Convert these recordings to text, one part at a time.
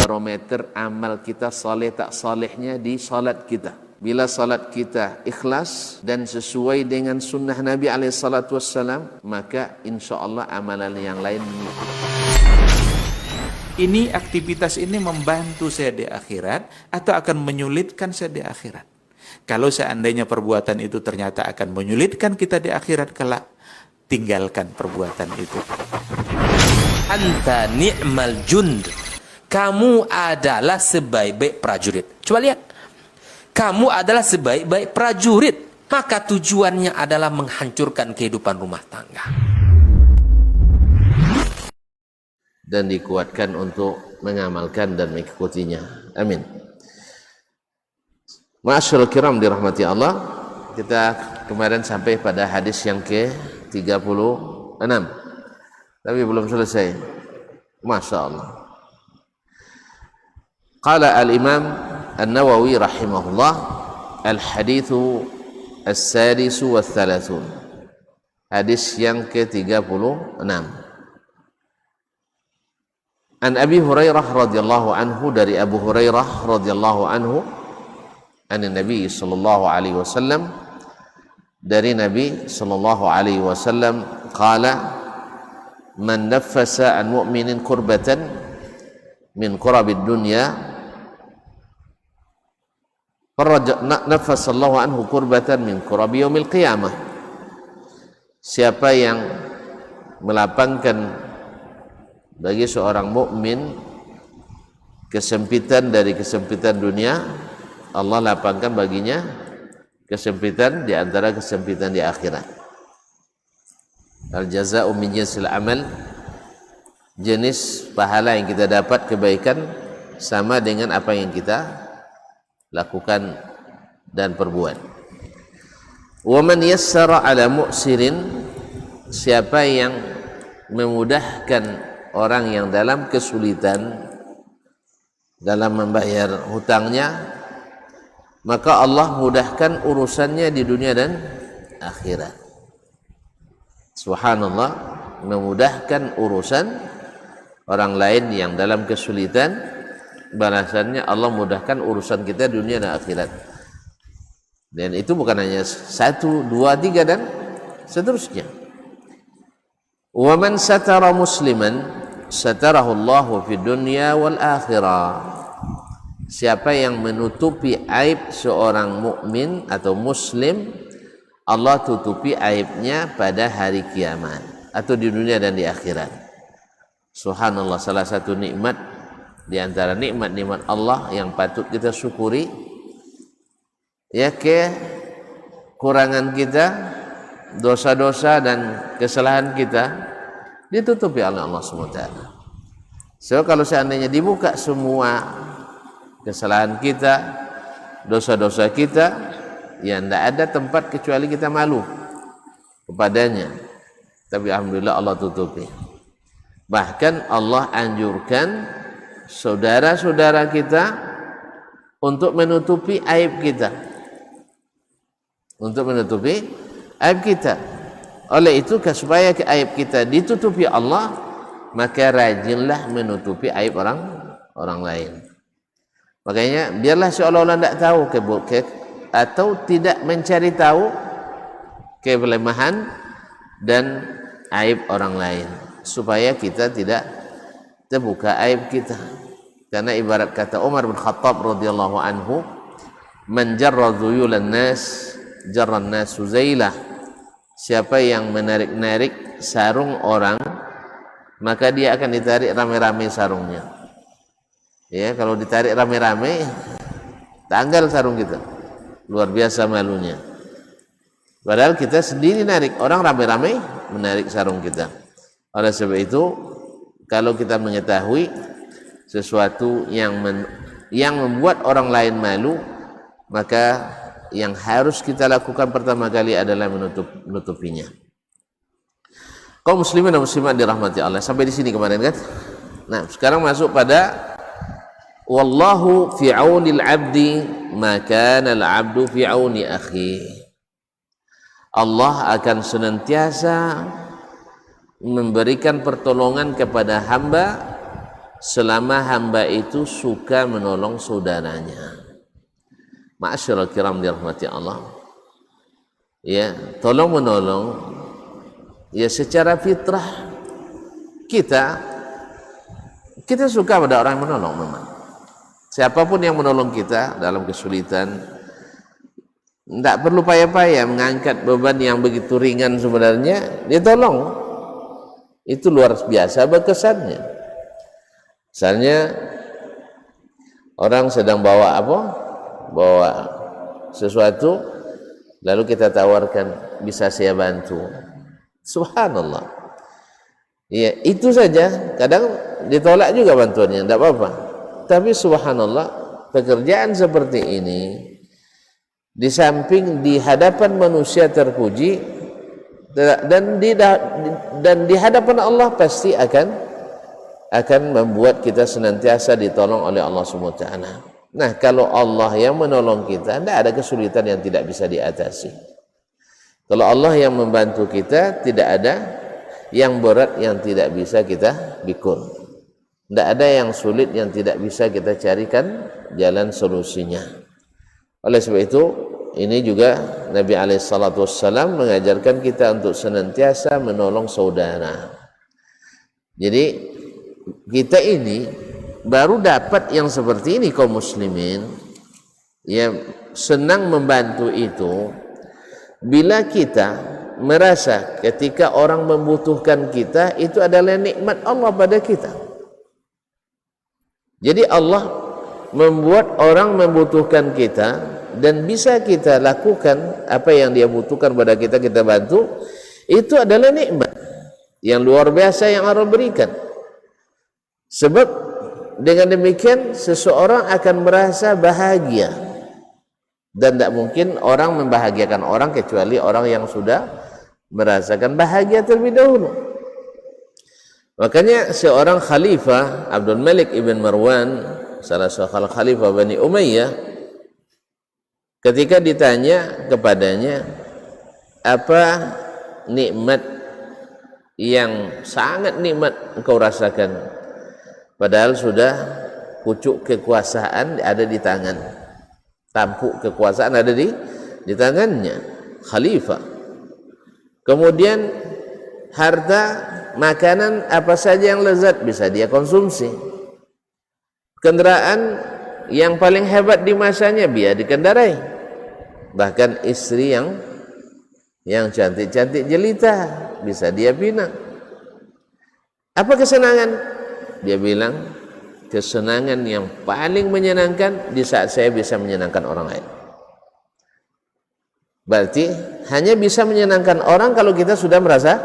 barometer amal kita saleh tak salehnya di salat kita. Bila salat kita ikhlas dan sesuai dengan sunnah Nabi SAW, maka insya Allah amalan yang lain mengikuti. Ini aktivitas ini membantu saya di akhirat atau akan menyulitkan saya di akhirat? Kalau seandainya perbuatan itu ternyata akan menyulitkan kita di akhirat kelak, tinggalkan perbuatan itu. Anta ni'mal jund. Kamu adalah sebaik-baik prajurit. Coba lihat. Kamu adalah sebaik-baik prajurit. Maka tujuannya adalah menghancurkan kehidupan rumah tangga. Dan dikuatkan untuk mengamalkan dan mengikutinya. Amin. Ma'asyiral kiram dirahmati Allah. Kita kemarin sampai pada hadis yang ke-36. Tapi belum selesai. Masya Allah. Qala al-imam An-Nawawi rahimahullah, al-hadithu as-sadisu wal-thalathun. Hadis yang ke-36. An Abi Hurairah radhiyallahu anhu, dari Abu Hurairah radhiyallahu anhu, an Nabi sallallahu alaihi wasallam, dari Nabi sallallahu alaihi wasallam, qala man naffasa an mu'minin kurbatan min kurabid dunya naffasallahu anhu kurbatan min kurabi yaumil qiyamah. Siapa yang melapangkan bagi seorang mukmin kesempitan dari kesempitan dunia, Allah lapangkan baginya kesempitan di antara kesempitan di akhirat. Al-jaza'u min jinsil amal, jenis pahala yang kita dapat, kebaikan sama dengan apa yang kita lakukan dan perbuat. Wa man yassara ala mu'sirin, siapa yang memudahkan orang yang dalam kesulitan dalam membayar hutangnya, maka Allah mudahkan urusannya di dunia dan akhirat. Subhanallah, memudahkan urusan orang lain yang dalam kesulitan, balasannya Allah mudahkan urusan kita dunia dan akhirat. Dan itu bukan hanya 1, 2, 3 dan seterusnya. Wa man satara musliman satarahu Allahu fid dunya wal akhirah. Siapa yang menutupi aib seorang mukmin atau muslim, Allah tutupi aibnya pada hari kiamat atau di dunia dan di akhirat. Subhanallah, salah satu nikmat di antara nikmat-nikmat Allah yang patut kita syukuri, ya, kekurangan kita, dosa-dosa dan kesalahan kita ditutupi oleh Allah SWT. So kalau seandainya dibuka semua kesalahan kita, dosa-dosa kita, ya tidak ada tempat kecuali kita malu kepadanya. Tapi alhamdulillah Allah tutupi. Bahkan Allah anjurkan saudara-saudara kita untuk menutupi aib kita, untuk menutupi aib kita. Oleh itu, supaya aib kita ditutupi Allah, maka rajinlah menutupi aib orang lain. Makanya biarlah seolah-olah tidak tahu atau tidak mencari tahu kelemahan dan aib orang lain, supaya kita tidak terbuka aib kita. Karena ibarat kata Umar bin Khattab radhiyallahu anhu, man jarra dhuyulan nas jarran nasu zailah. Siapa yang menarik-narik sarung orang, maka dia akan ditarik rame-rame sarungnya. Ya, kalau ditarik rame-rame, tanggal sarung kita. Luar biasa malunya. Padahal kita sendiri narik, orang rame-rame menarik sarung kita. Oleh sebab itu, kalau kita mengetahui sesuatu yang membuat orang lain malu, maka yang harus kita lakukan pertama kali adalah menutupinya. Kaum muslimin dan muslimat dirahmati Allah. Sampai di sini kemarin kan? Nah, sekarang masuk pada wallahu fi aunil abdi ma kana al abdu fi auni akhi. Allah akan senantiasa memberikan pertolongan kepada hamba selama hamba itu suka menolong saudaranya. Ma'asyiral kiram dirahmati Allah. Ya, tolong menolong ya secara fitrah kita suka pada orang yang menolong memang. Siapapun yang menolong kita dalam kesulitan, tidak perlu payah-payah mengangkat beban yang begitu ringan sebenarnya, dia tolong. Itu luar biasa berkesannya. Misalnya orang sedang bawa sesuatu, lalu kita tawarkan, bisa saya bantu? Subhanallah. Ya, itu saja. Kadang ditolak juga bantuannya, tidak apa-apa. Tapi subhanallah, pekerjaan seperti ini di samping di hadapan manusia terpuji dan di hadapan Allah pasti akan membuat kita senantiasa ditolong oleh Allah Subhanahu wa taala. Nah, kalau Allah yang menolong kita, tidak ada kesulitan yang tidak bisa diatasi. Kalau Allah yang membantu kita, tidak ada yang berat yang tidak bisa kita pikul. Tidak ada yang sulit yang tidak bisa kita carikan jalan solusinya. Oleh sebab itu, ini juga Nabi SAW mengajarkan kita untuk senantiasa menolong saudara. Jadi kita ini baru dapat yang seperti ini kaum muslimin, ya, senang membantu itu bila kita merasa ketika orang membutuhkan kita itu adalah nikmat Allah pada kita. Jadi Allah membuat orang membutuhkan kita dan bisa kita lakukan apa yang dia butuhkan pada kita, kita bantu, itu adalah nikmat yang luar biasa yang Allah berikan. Sebab dengan demikian seseorang akan merasa bahagia, dan tidak mungkin orang membahagiakan orang kecuali orang yang sudah merasakan bahagia terlebih dahulu. Makanya seorang khalifah, Abdul Malik ibn Marwan, salah seorang khalifah Bani Umayyah, ketika ditanya kepadanya, apa nikmat yang sangat nikmat engkau rasakan? Padahal sudah pucuk kekuasaan ada di tangan, tampuk kekuasaan ada di tangannya, khalifah. Kemudian harta, makanan apa saja yang lezat bisa dia konsumsi. Kendaraan yang paling hebat di masanya dia dikendarai. Bahkan istri yang cantik-cantik jelita bisa dia pinang. Apa kesenangan? Dia bilang, kesenangan yang paling menyenangkan di saat saya bisa menyenangkan orang lain. Berarti hanya bisa menyenangkan orang kalau kita sudah merasa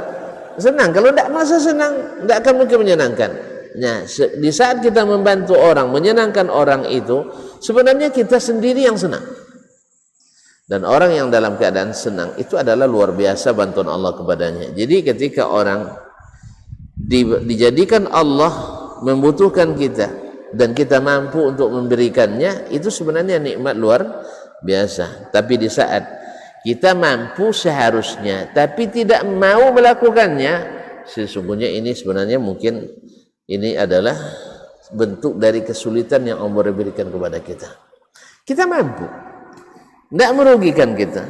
senang. Kalau tidak merasa senang, tidak akan mungkin menyenangkan. Nah, di saat kita membantu orang, menyenangkan orang itu, sebenarnya kita sendiri yang senang. Dan orang yang dalam keadaan senang itu adalah luar biasa bantuan Allah kepadanya. Jadi ketika orang dijadikan Allah membutuhkan kita dan kita mampu untuk memberikannya, itu sebenarnya nikmat luar biasa. Tapi di saat kita mampu seharusnya tapi tidak mau melakukannya, sesungguhnya ini sebenarnya mungkin ini adalah bentuk dari kesulitan yang Allah berikan kepada kita. Kita mampu, tidak merugikan kita,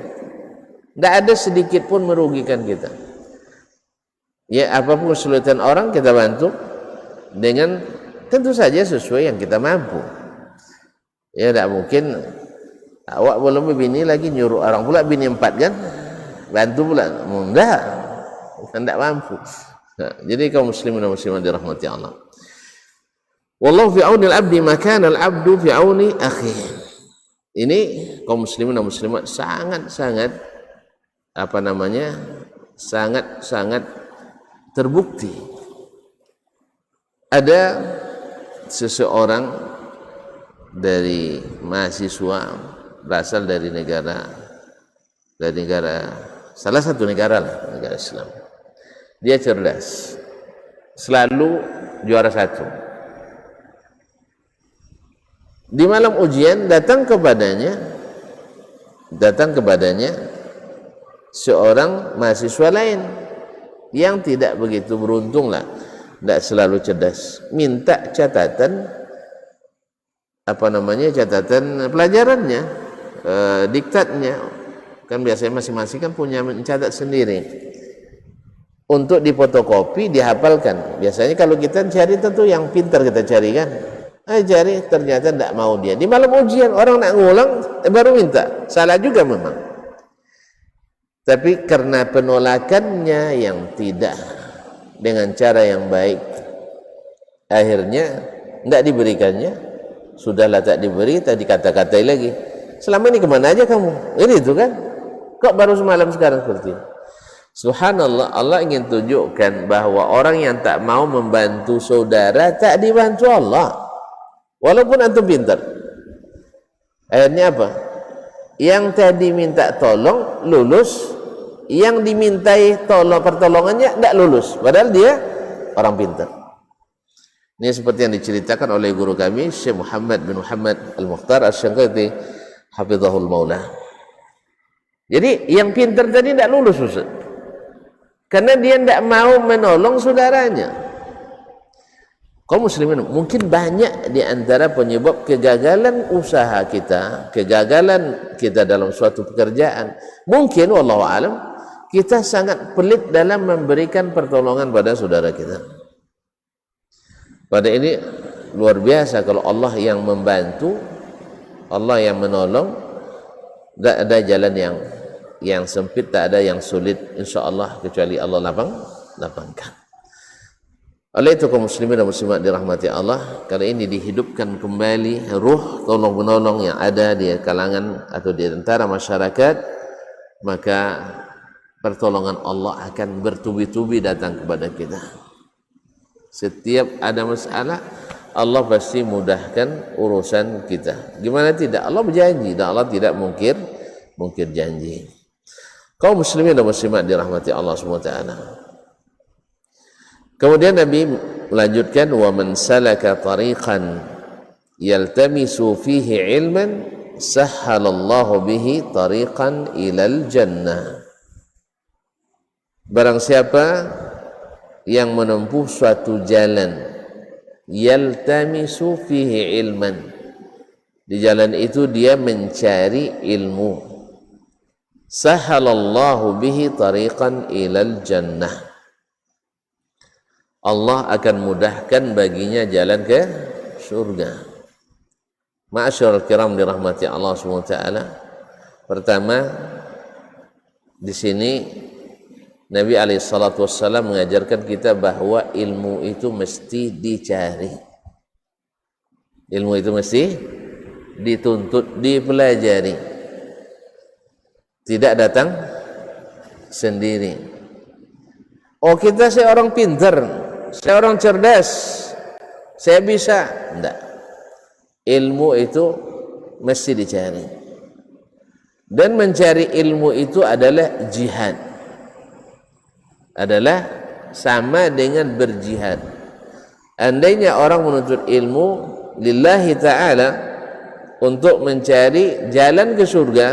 tidak ada sedikit pun merugikan kita. Ya, apapun kesulitan orang kita bantu dengan tentu saja sesuai yang kita mampu. Ya, tidak mungkin awak belum bini lagi nyuruh orang pula bini 4 kan, bantu pula, tidak mampu. Nah, jadi kaum muslimin dan muslimat dirahmati Allah, wallahu fi auni al-abdi ma kana al-abdu fi auni akhihi. Ini kaum muslimin dan muslimat sangat-sangat sangat terbukti. Ada seseorang dari mahasiswa berasal dari negara salah satu negara Islam. Dia cerdas, selalu juara 1. Di malam ujian datang kepadanya seorang mahasiswa lain yang tidak begitu beruntung lah. tidak selalu cerdas. Minta catatan catatan pelajarannya, diktatnya. Kan biasanya masing-masing kan punya mencatat sendiri. Untuk difotokopi, dihafalkan. Biasanya kalau kita cari tentu yang pintar kita cari kan. Cari, ternyata tidak mau dia. Di malam ujian orang nak ngulang, baru minta. Salah juga memang. Tapi karena penolakannya yang tidak dengan cara yang baik, akhirnya tidak diberikannya. Sudahlah tak diberi, tak dikata-katai lagi. Selama ini kemana aja kamu? Ini itu kan. Kok baru semalam sekarang seperti ini? Subhanallah, Allah ingin tunjukkan bahwa orang yang tak mau membantu saudara tak dibantu Allah. Walaupun antum pintar. Akhirnya apa? Yang tadi minta tolong lulus, yang dimintai pertolongannya tidak lulus. Padahal dia orang pintar. Ini seperti yang diceritakan oleh guru kami Syekh Muhammad bin Muhammad Al-Mukhtar Asy-Syanqiti hafizahul maula. Jadi yang pintar tadi tidak lulus, Ustaz. Karena dia tidak mau menolong saudaranya. Kaum muslimin, mungkin banyak di antara penyebab kegagalan usaha kita, kegagalan kita dalam suatu pekerjaan. Mungkin wallahu alam kita sangat pelit dalam memberikan pertolongan pada saudara kita. Pada ini luar biasa kalau Allah yang membantu, Allah yang menolong, tidak ada jalan yang sempit, tak ada yang sulit insyaallah kecuali Allah lapangkan. Oleh itu kaum muslimin dan muslimat dirahmati Allah, kali ini dihidupkan kembali ruh tolong menolong yang ada di kalangan atau di antara masyarakat, maka pertolongan Allah akan bertubi-tubi datang kepada kita. Setiap ada masalah, Allah pasti mudahkan urusan kita. Gimana tidak? Allah berjanji dan Allah tidak mungkir janji. Kaum muslimin dan muslimat dirahmati Allah SWT. Kemudian Nabi melanjutkan, wa man salaka tariqan yaltamisu fihi ilman sahhalallahu bihi tariqan ilal jannah. Barang siapa yang menempuh suatu jalan yaltamisu fihi ilman, di jalan itu dia mencari ilmu, sahhalallahu bihi tariqan ilal jannah, Allah akan mudahkan baginya jalan ke surga. Ma'asyiral kiram dirahmati Allah SWT. Pertama, di sini Nabi SAW mengajarkan kita bahwa ilmu itu mesti dicari. Ilmu itu mesti dituntut, dipelajari. Tidak datang sendiri. Oh, kita seorang pintar, saya orang cerdas, saya bisa. Tidak. Ilmu itu mesti dicari. Dan mencari ilmu itu adalah jihad. Adalah sama dengan berjihad. Andainya orang menuntut ilmu lillahi ta'ala untuk mencari jalan ke surga,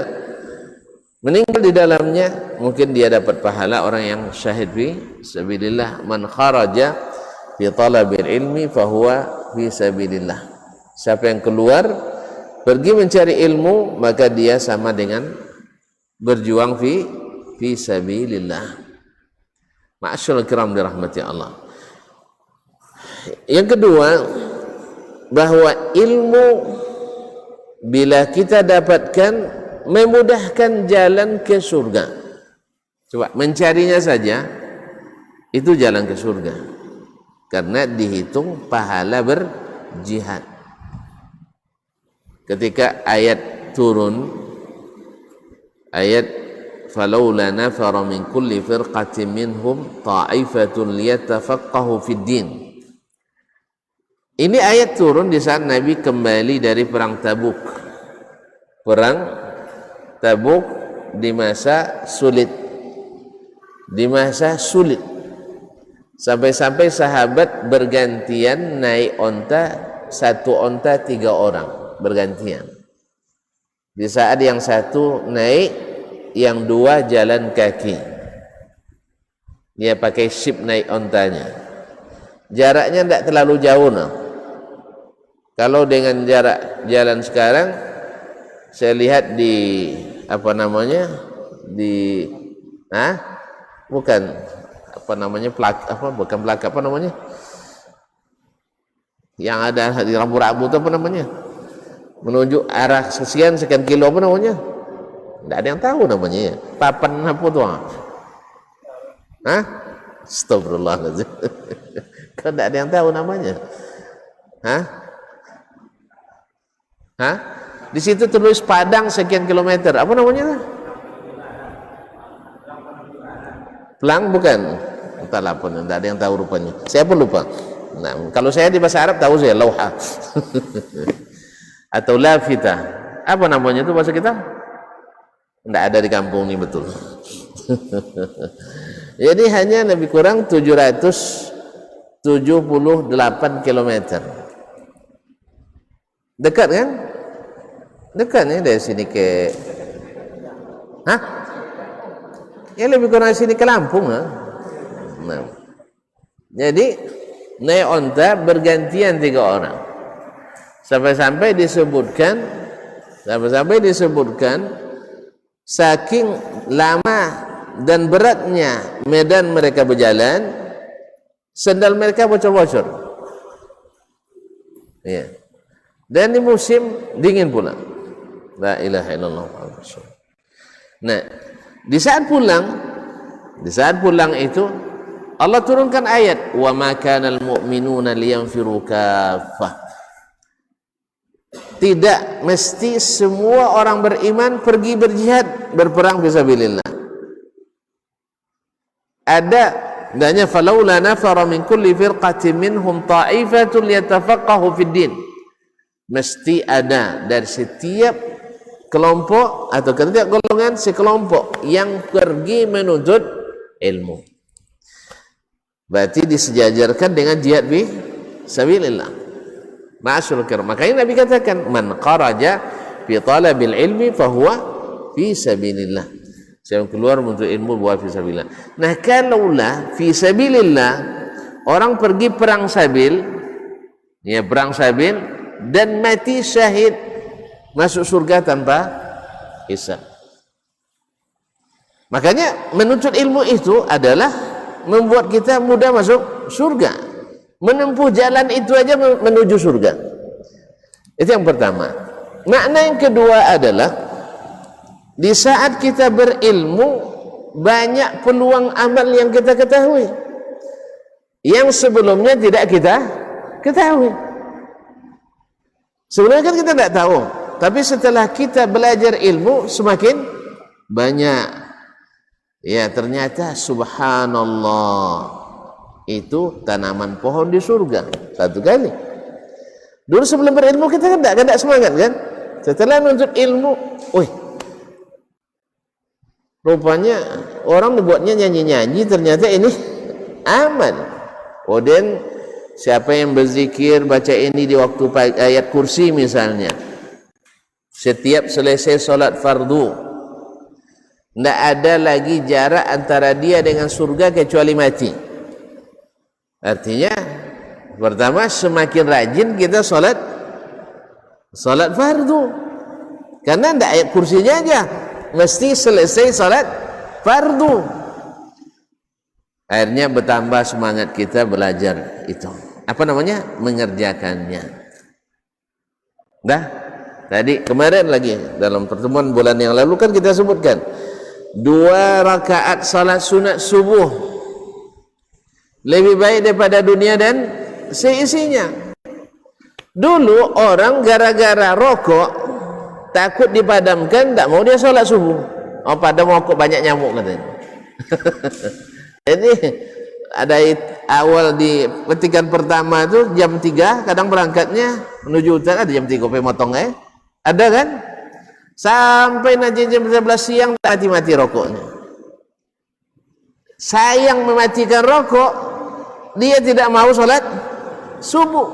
meninggal di dalamnya, mungkin dia dapat pahala orang yang syahid fi sabilillah. Man kharaja fi talabil ilmi fahuwa fi sabilillah. Siapa yang keluar pergi mencari ilmu, maka dia sama dengan berjuang fi sabilillah. Ma'asyiral kiram dirahmati Allah. Yang kedua, bahwa ilmu bila kita dapatkan memudahkan jalan ke surga. Coba mencarinya saja itu jalan ke surga, karena dihitung pahala berjihad. Ketika ayat turun, ayat فَلَوْلَا نَفَرَ مِنْ كُلِّ فِرْقَةٍ مِنْهُمْ طَائِفَةٌ لِيَتَفَقَّهُوا فِي الدِّينِ. Ini ayat turun di saat Nabi kembali dari perang Tabuk. Perang Tabuk di masa sulit. Di masa sulit. Sampai-sampai sahabat bergantian naik onta, satu onta 3 orang bergantian. Di saat yang satu naik, yang 2 jalan kaki. Dia pakai ship naik ontanya. jaraknya tidak terlalu jauh nah. Kalau dengan jarak jalan sekarang, saya lihat di apa namanya di bukan apa namanya bukan plak apa namanya yang ada di rambu-rambu itu apa namanya, menunjuk arah sekian kilo apa namanya, tidak ada yang tahu namanya ya. Papan apa tuh? Astagfirullahaladzim. Kan tidak ada yang tahu namanya. Di situ tulis Padang sekian kilometer. Apa namanya? Pelang bukan? Entahlah pun, tidak ada yang tahu rupanya. Saya pun lupa. Nah, kalau saya di bahasa Arab tahu saya lauha. Atau lafita. Apa namanya itu bahasa kita? Tidak ada di kampung ini betul. Jadi hanya lebih kurang 778 km. Dekat kan? Dekat ya dari sini ke ya lebih kurang sini ke Lampung nah. Jadi naik onta bergantian 3 orang. Sampai-sampai disebutkan saking lama dan beratnya medan mereka berjalan, sendal mereka bocor-bocor. Ya. Dan di musim dingin pula. La ilaha illallah. Nah, di saat pulang itu Allah turunkan ayat, wa ma kanal mu'minuna liyanfiru kaffah. Tidak mesti semua orang beriman pergi berjihad, berperang fisabilillah. Ada adanya falaula nafara min kulli firqatin minhum ta'ifatun liyatafaqahu fid din. Mesti ada dari setiap kelompok atau setiap golongan sekelompok yang pergi menuntut ilmu. Berarti disejajarkan dengan jihad fi sabilillah. Ma'asyurul kiram. Makanya Nabi katakan, man kharaja fi talabil ilmi fahuwa fi sabilillah. Siapa keluar untuk ilmu buat fi sabilillah. Nah, kalaulah fi sabilillah orang pergi perang sabil, ya perang sabil dan mati syahid, masuk surga tanpa hisab. Makanya menuntut ilmu itu adalah membuat kita mudah masuk surga. Menempuh jalan itu aja menuju surga. Itu yang pertama. Makna yang kedua adalah di saat kita berilmu banyak peluang amal yang kita ketahui yang sebelumnya tidak kita ketahui. Sebelumnya kan kita tidak tahu, tapi setelah kita belajar ilmu semakin banyak. Ya, ternyata subhanallah, itu tanaman pohon di surga satu kali. Dulu sebelum berilmu kita kan tidak semangat kan. Setelah menuntut ilmu, rupanya orang dibuatnya nyanyi-nyanyi, ternyata ini aman. Kemudian siapa yang berzikir baca ini di waktu ayat kursi misalnya, setiap selesai solat fardu, tidak ada lagi jarak antara dia dengan surga kecuali mati. Artinya pertama semakin rajin kita solat fardu, karena tidak ayat kursinya aja, mesti selesai solat fardu. Akhirnya bertambah semangat kita belajar itu, mengerjakannya. Tadi kemarin lagi dalam pertemuan bulan yang lalu kan kita sebutkan 2 rakaat salat sunat subuh lebih baik daripada dunia dan seisinya. Dulu orang gara-gara rokok takut dipadamkan, tak mau dia sholat subuh. Padam rokok banyak nyamuk katanya. Jadi ada awal di petikan pertama itu jam 3, kadang berangkatnya menuju utara, ada jam 3 motong ada kan? Sampai nanti jam 11 siang mati-mati rokoknya. Sayang mematikan rokok, dia tidak mau sholat subuh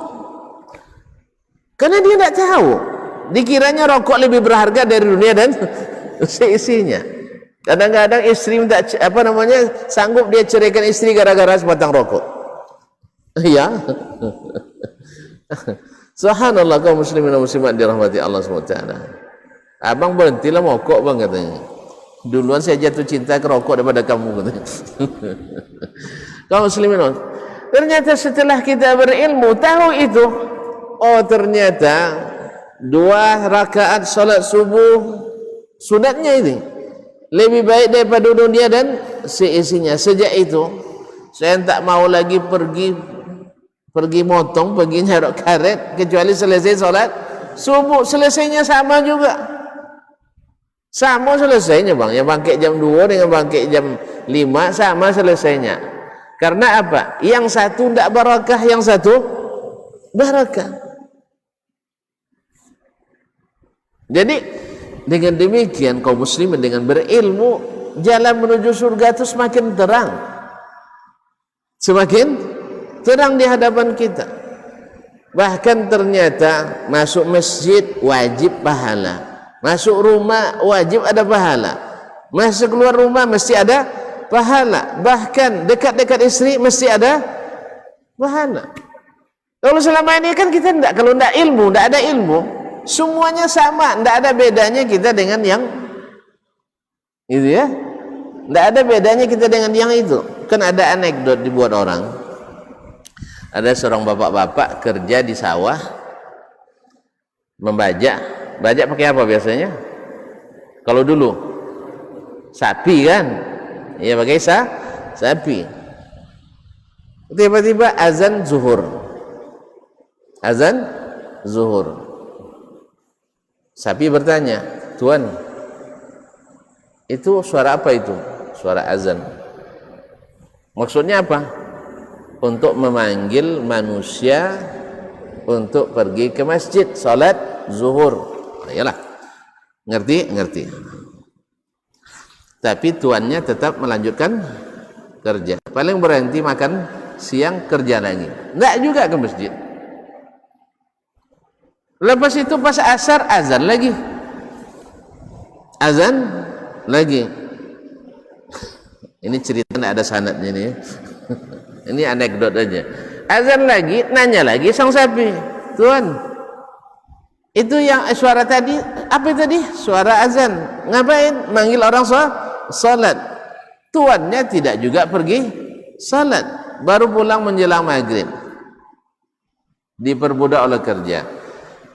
karena dia tidak tahu, dikiranya rokok lebih berharga dari dunia dan seisinya. Kadang-kadang istri minta sanggup dia ceraikan istri gara-gara sebatang rokok. Iya. Subhanallah, kaum muslimin dan muslimat dirahmati Allah SWT. Abang berhentilah mokok bang katanya. Duluan saya jatuh cinta ke rokok daripada kamu katanya. Kaum muslimin, ternyata setelah kita berilmu tahu itu, oh ternyata 2 rakaat salat subuh sunatnya ini lebih baik daripada dunia dan seisinya. Sejak itu saya tak mau lagi pergi motong, pergi nyarok karet kecuali selesai salat subuh. Selesainya sama juga, sama selesainya bang. Yang bangkit jam 2 dengan bangkit jam 5 sama selesainya. Karena apa? Yang satu tidak barakah, yang satu barakah. Jadi dengan demikian kaum muslimin dengan berilmu, jalan menuju surga itu semakin terang, semakin terang di hadapan kita. Bahkan ternyata masuk masjid wajib pahala, masuk rumah wajib ada pahala, masuk keluar rumah mesti ada pahala, bahkan dekat-dekat istri mesti ada pahala. Kalau selama ini kan kita tidak, kalau tidak ilmu, tidak ada ilmu, semuanya sama, tidak ada bedanya kita dengan yang itu ya, tidak ada bedanya kita dengan yang itu. Kan ada anekdot dibuat orang, ada seorang bapak-bapak kerja di sawah membajak. Bajak pakai apa biasanya? Kalau dulu sapi kan, ya pakai sapi. Tiba-tiba azan zuhur, azan zuhur. Sapi bertanya, Tuan, itu suara apa itu? Suara azan. Maksudnya apa? Untuk memanggil manusia untuk pergi ke masjid salat zuhur. Ayolah, ngerti. Tapi tuannya tetap melanjutkan kerja. Paling berhenti makan siang, kerja lagi. Enggak juga ke masjid. Lepas itu pas asar azan lagi, azan lagi. Ini cerita tidak ada sanadnya ini. Ini anekdot aja. Azan lagi, nanya lagi sang sapi, Tuan, itu yang suara tadi apa tadi? Suara azan. Ngapain? Manggil orang salat. Tuannya tidak juga pergi salat, baru pulang menjelang maghrib. Diperbudak oleh kerja.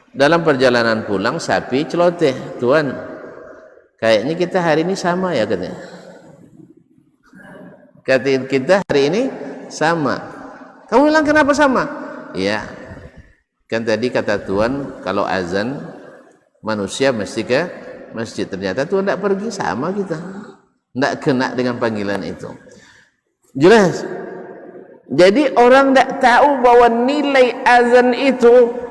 Dalam perjalanan pulang sapi celoteh, Tuan, kayaknya kita hari ini sama ya katanya. Kata kita hari ini sama. Kamu bilang kenapa sama? Iya, kan tadi kata Tuan kalau azan manusia mesti ke masjid. Ternyata Tuan tidak pergi, sama kita, tidak kena dengan panggilan itu. Jelas. Jadi orang tidak tahu bahwa nilai azan itu.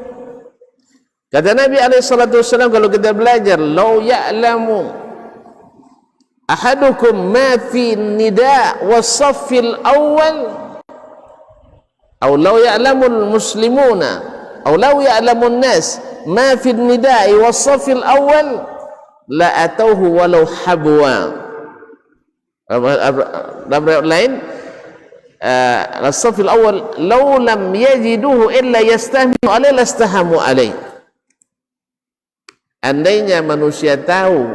Kata Nabi SAW, kalau kita belajar, lau ya'lamu ahadukum ma fi nida wasaffil awal, atau lau ya'lamul muslimuna, atau lau ya'lamun nas ma fi nida wasaffil awal la atauhu walau habwa. Dalam riwayat lain, as-saffil awal lau lam yajiduhu illa yastahmu alaihi lastahamu alaihi. Andainya manusia tahu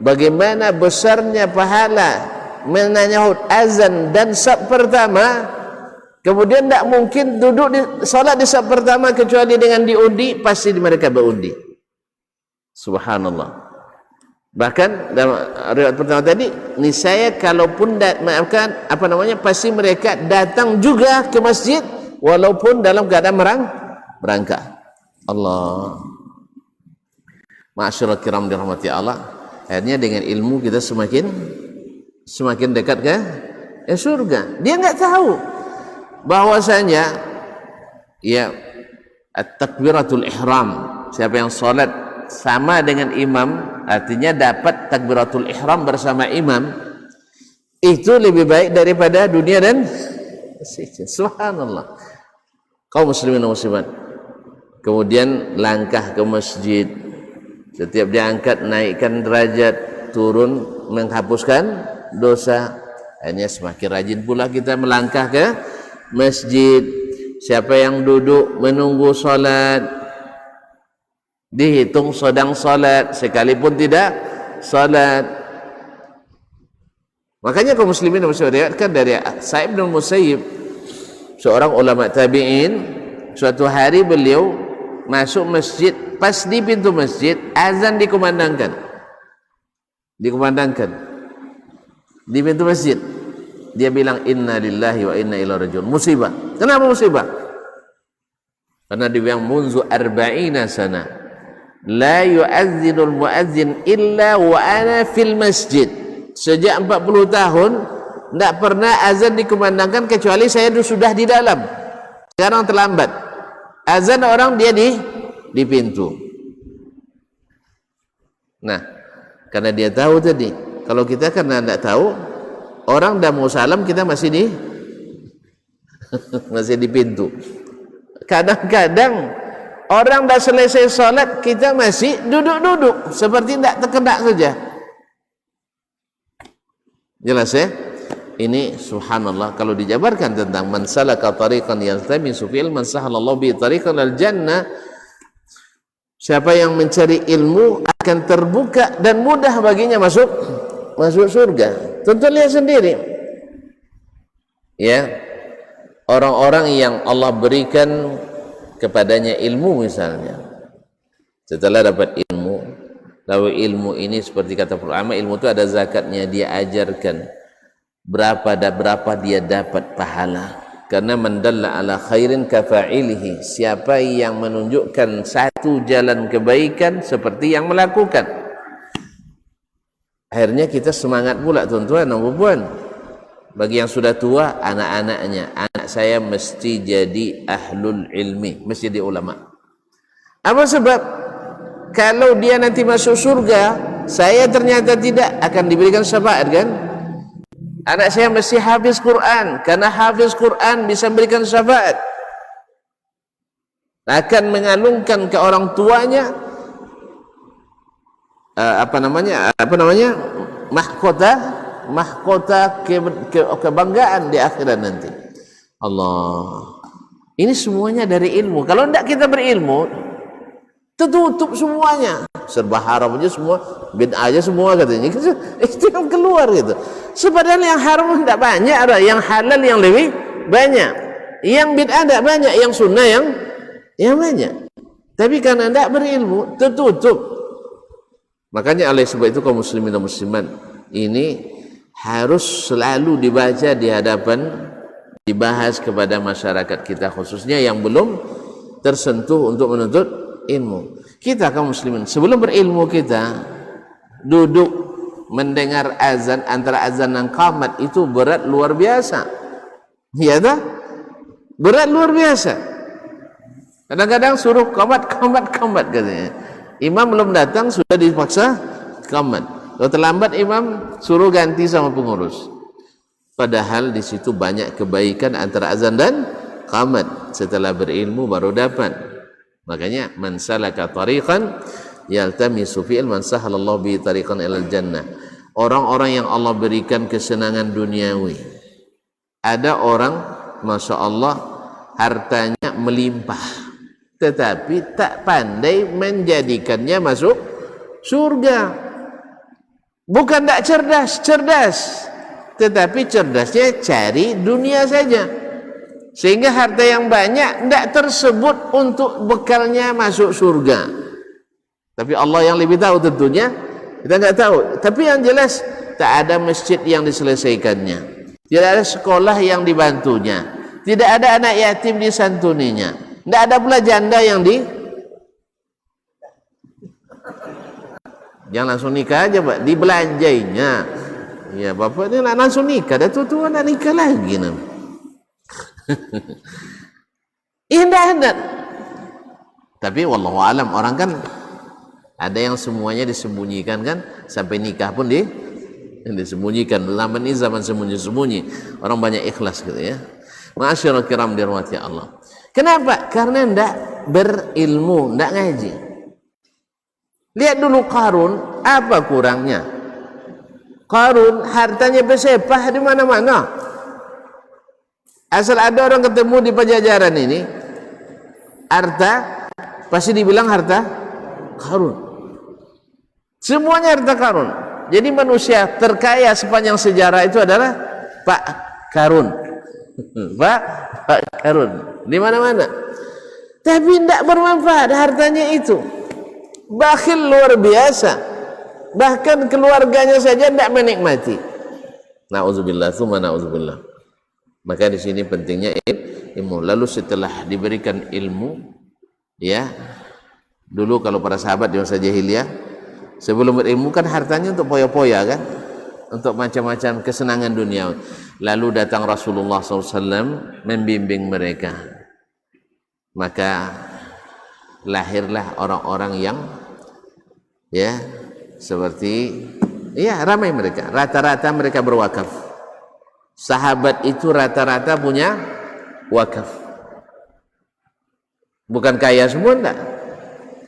bagaimana besarnya pahala menyahut azan dan saf pertama, kemudian tidak mungkin duduk di salat di saf pertama kecuali dengan diundi, pasti mereka berundi. Subhanallah. Bahkan dalam riwayat pertama tadi, niscaya kalaupun maafkan pasti mereka datang juga ke masjid walaupun dalam keadaan merangkak. Allah. Ma'asyiral kiram dirahmati Allah. Akhirnya dengan ilmu kita semakin dekat ke surga. Dia enggak tahu bahwasanya ya at-takbiratul ihram, siapa yang salat sama dengan imam, artinya dapat takbiratul ihram bersama imam, itu lebih baik daripada dunia dan subhanallah. Kaum muslimin dan muslimat, kemudian langkah ke masjid, setiap diangkat naikkan derajat, turun menghapuskan dosa. Hanya semakin rajin pula kita melangkah ke masjid, siapa yang duduk menunggu solat, dihitung sedang solat sekalipun tidak solat. Makanya kaum muslimin yang meriwayatkan dari Sa'id bin Musayyib, seorang ulama tabi'in, suatu hari beliau masuk masjid, pas di pintu masjid azan dikumandangkan di pintu masjid. Dia bilang inna lillahi wa inna ilaihi rajiun. Musibah. Kenapa musibah? Karena dia bilang munzu arba'ina sana la yu'adzinul mu'adzin illa wa ana fil masjid. Sejak 40 tahun tidak pernah azan dikumandangkan kecuali saya sudah di dalam. Sekarang terlambat. Azan orang dia di pintu. Nah, karena dia tahu tadi. Kalau kita karena tidak tahu, orang dah mau salam kita masih di masih di pintu. Kadang-kadang orang dah selesai sholat kita masih duduk-duduk seperti tidak terkena saja. Jelas ya? Ini subhanallah, kalau dijabarkan tentang man salaka tariqan yaltamisu fihi ilman sahalallahu bihi tariqan al jannah, siapa yang mencari ilmu akan terbuka dan mudah baginya masuk surga. Tentu lihat sendiri ya, orang-orang yang Allah berikan kepadanya ilmu misalnya, setelah dapat ilmu, lalu ilmu ini seperti kata ulama, ilmu itu ada zakatnya, dia ajarkan berapa dia dapat pahala. Karena mendalla ala khairin kafa'ilihi, siapa yang menunjukkan satu jalan kebaikan seperti yang melakukan. Akhirnya kita semangat pula tuan-tuan dan puan. Bagi yang sudah tua, anak-anaknya, anak saya mesti jadi ahlul ilmi, mesti jadi ulama. Apa sebab? Kalau dia nanti masuk surga, saya ternyata tidak, akan diberikan syafaat kan? Anak saya mesti hafiz Quran, karena hafiz Quran bisa memberikan syafaat. Akan mengalungkan ke orang tuanya mahkota kebanggaan di akhirat nanti. Allah, ini semuanya dari ilmu. Kalau tidak kita berilmu, tertutup semuanya, serba haram aja semua, bid'ah aja semua katanya. Itu yang keluar gitu. Sepadahal yang haram tidak banyak, ada yang halal yang lebih banyak, yang bid'ah tidak banyak, yang sunnah yang banyak. Tapi karena tidak berilmu, tertutup. Makanya oleh sebab itu kaum muslimin dan muslimat ini harus selalu dibaca di hadapan, dibahas kepada masyarakat kita, khususnya yang belum tersentuh untuk menuntut ilmu. Kita kaum muslimin sebelum berilmu, kita duduk mendengar azan, antara azan dan qamat itu berat luar biasa. Ya tak? Berat luar biasa. Kadang-kadang suruh qamat katanya. Imam belum datang sudah dipaksa qamat. Kalau terlambat imam suruh ganti sama pengurus. Padahal di situ banyak kebaikan antara azan dan qamat. Setelah berilmu baru dapat. Makanya man salaka tariqan yaltamisu fi ilman sahalallahu bihi tariqan ilal jannah. Orang-orang yang Allah berikan kesenangan duniawi. Ada orang masya Allah hartanya melimpah, tetapi tak pandai menjadikannya masuk surga. Bukan tak cerdas, tetapi cerdasnya cari dunia saja, sehingga harta yang banyak tidak tersebut untuk bekalnya masuk surga. Tapi Allah yang lebih tahu tentunya, kita tidak tahu. Tapi yang jelas tak ada masjid yang diselesaikannya, tidak ada sekolah yang dibantunya, tidak ada anak yatim disantuninya, tidak ada pula janda yang jangan langsung nikah aja Pak, dibelanjainya. Ya bapak ni nak langsung nikah, dah tua-tua nak nikah lagi nam. Indah. Tapi wallahu alam, orang kan ada yang semuanya disembunyikan kan, sampai nikah pun disembunyikan. Zaman ini zaman sembunyi-sembunyi, orang banyak ikhlas gitu ya. Ma'asyiral kiram dirahmati Allah. Kenapa? Karena tidak berilmu, tidak ngaji. Lihat dulu Qarun, apa kurangnya? Qarun hartanya bersepah di mana-mana. Asal ada orang ketemu di Pajajaran ini, harta pasti dibilang harta karun. Semuanya harta karun. Jadi manusia terkaya sepanjang sejarah itu adalah Pak Karun. Pak Karun di mana-mana. Tapi tidak bermanfaat hartanya itu. Bakhil luar biasa. Bahkan keluarganya saja tidak menikmati. Nauzubillah, tsumma nauzubillah. Maka di sini pentingnya ilmu. Lalu setelah diberikan ilmu, ya, dulu kalau para sahabat di masa jahiliyah, sebelum berilmu kan hartanya untuk poya-poya kan, untuk macam-macam kesenangan dunia. Lalu datang Rasulullah SAW membimbing mereka. Maka lahirlah orang-orang yang, ya, seperti, ya, ramai mereka. Rata-rata mereka berwakaf. Sahabat itu rata-rata punya wakaf. Bukan kaya semua, enggak.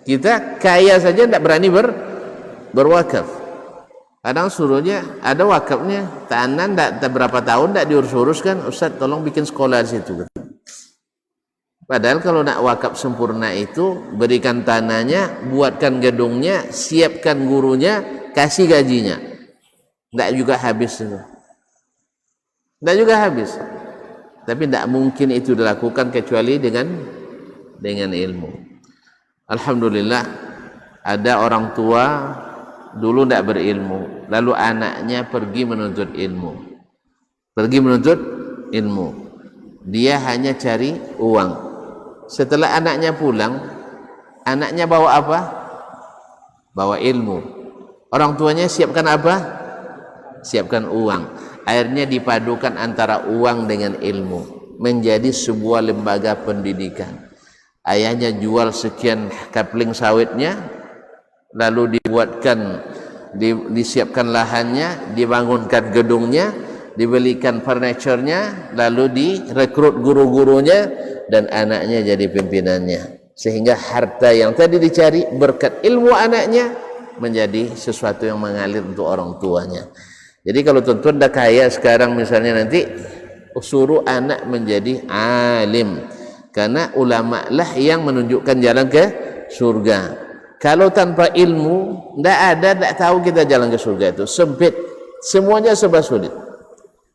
Kita kaya saja enggak berani berwakaf. Kadang suruhnya ada wakafnya, tanah enggak berapa tahun enggak diurus-urus kan, Ustaz tolong bikin sekolah di situ. Padahal kalau nak wakaf sempurna itu, berikan tanahnya, buatkan gedungnya, siapkan gurunya, kasih gajinya. Enggak juga habis itu. Enggak juga habis. Tapi enggak mungkin itu dilakukan kecuali dengan ilmu. Alhamdulillah ada orang tua dulu tidak berilmu, lalu anaknya pergi menuntut ilmu. Dia hanya cari uang. Setelah anaknya pulang, anaknya bawa apa? Bawa ilmu. Orang tuanya siapkan apa? Siapkan uang. Akhirnya dipadukan antara uang dengan ilmu, menjadi sebuah lembaga pendidikan. Ayahnya jual sekian kapling sawitnya, lalu disiapkan lahannya, dibangunkan gedungnya, dibelikan furniturnya, lalu direkrut guru-gurunya, dan anaknya jadi pimpinannya. Sehingga harta yang tadi dicari berkat ilmu anaknya menjadi sesuatu yang mengalir untuk orang tuanya. Jadi kalau tuan-tuan dah kaya sekarang misalnya, nanti suruh anak menjadi alim, karena ulama lah yang menunjukkan jalan ke surga. Kalau tanpa ilmu, tidak tahu kita jalan ke surga itu sempit, semuanya serba sulit.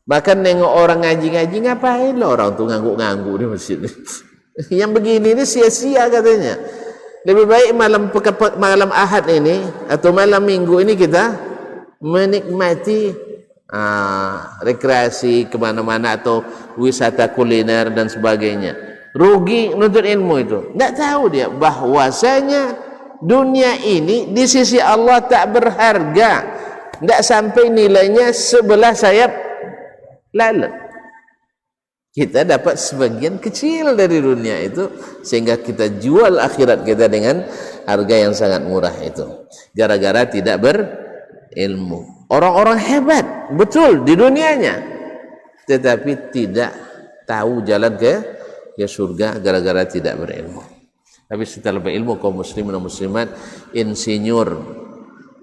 Bahkan nengok orang ngaji-ngaji, ngapain lo orang tuh ngangguk-ngangguk di masjid. Yang begini ini sia-sia katanya. Lebih baik malam Ahad ini atau malam Minggu ini kita menikmati rekreasi kemana-mana atau wisata kuliner dan sebagainya. Rugi menuntut ilmu itu. Tidak tahu dia bahwasanya dunia ini di sisi Allah tak berharga, tidak sampai nilainya sebelah sayap lalat. Kita dapat sebagian kecil dari dunia itu, sehingga kita jual akhirat kita dengan harga yang sangat murah itu, gara-gara tidak berilmu. Orang-orang hebat betul di dunianya, tetapi tidak tahu jalan ke surga gara-gara tidak berilmu. Tapi setelah berilmu, kaum muslimin dan muslimat, insinyur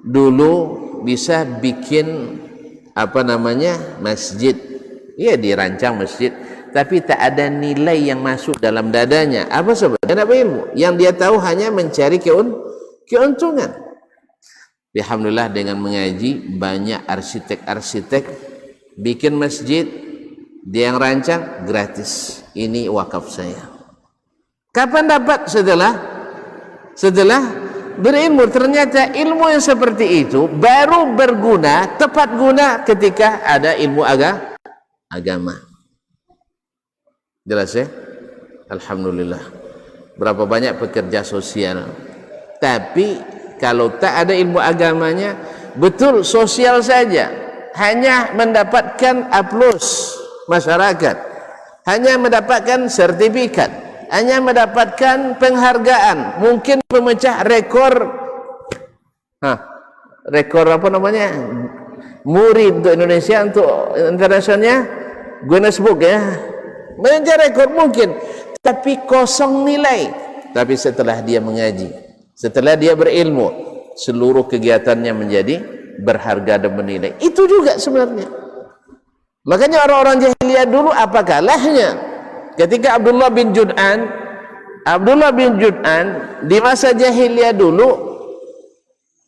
dulu bisa bikin masjid. Iya, dirancang masjid, tapi tak ada nilai yang masuk dalam dadanya. Apa sebab? Dia tidak berilmu. Yang dia tahu hanya mencari keuntungan. Alhamdulillah dengan mengaji, banyak arsitek-arsitek bikin masjid, dia yang rancang, gratis. Ini wakaf saya. Kapan dapat? Setelah berilmu. Ternyata ilmu yang seperti itu baru berguna, tepat guna ketika ada ilmu agama. Jelas ya? Alhamdulillah. Berapa banyak pekerja sosial, tapi kalau tak ada ilmu agamanya, betul sosial saja, hanya mendapatkan aplaus masyarakat, hanya mendapatkan sertifikat, hanya mendapatkan penghargaan, mungkin pemecah rekor muri untuk Indonesia, untuk internasionalnya Guinness Book ya, mengejar rekor mungkin, tapi kosong nilai. Tapi setelah dia mengaji, setelah dia berilmu, seluruh kegiatannya menjadi berharga dan bernilai. Itu juga sebenarnya. Makanya orang-orang jahiliyah dulu apa kalahnya ketika Abdullah bin Jud'an di masa jahiliyah dulu,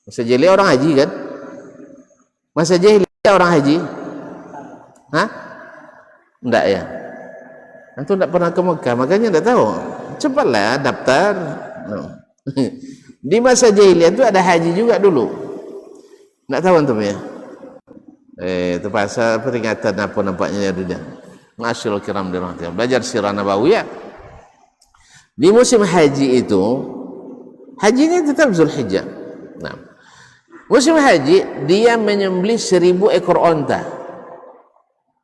masa jahiliyah orang haji kan? Masa jahiliyah orang haji? Hah? Enggak ya? Antum enggak pernah ke Mekah, makanya enggak tahu. Cepatlah daftar. Di masa jahiliyah itu ada haji juga dulu. Enggak tahu antum ya? Itu pasal peringatan apa nampaknya ya. Masyaallah kiram dirahmati. Belajar sirah nabawiyah. Di musim haji itu, hajinya tetap Zulhijjah. Nah, musim haji dia menyembelih 1000 ekor onta.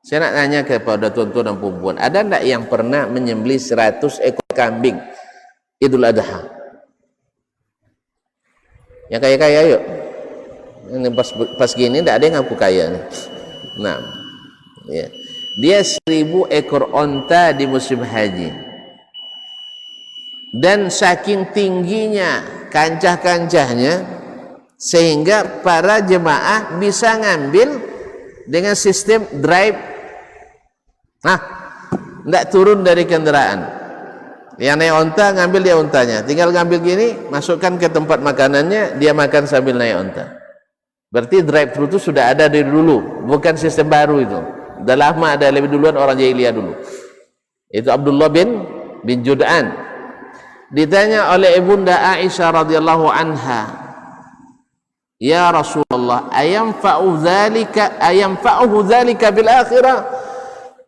Saya nak tanya kepada tuan-tuan dan puan-puan, ada enggak yang pernah menyembelih 100 ekor kambing Idul Adha? Yang kaya-kaya yuk. Ini pas gini enggak ada yang ngaku kaya nih. Nah, ya. Dia 1000 ekor onta di musim haji. Dan saking tingginya kancah-kancahnya sehingga para jemaah bisa ngambil dengan sistem drive. Nah, tidak turun dari kendaraan. Yang naik onta ngambil dia ontanya, tinggal ngambil gini, masukkan ke tempat makanannya, dia makan sambil naik onta. Berarti drive thru itu sudah ada dari dulu, bukan sistem baru itu. Udah lama ada, lebih duluan orang jahiliyah dulu. Itu Abdullah bin Jud'an. Ditanya oleh ibunda Aisyah radhiyallahu anha, ya Rasulullah, ayamfa'uhu dzalika bil akhirah?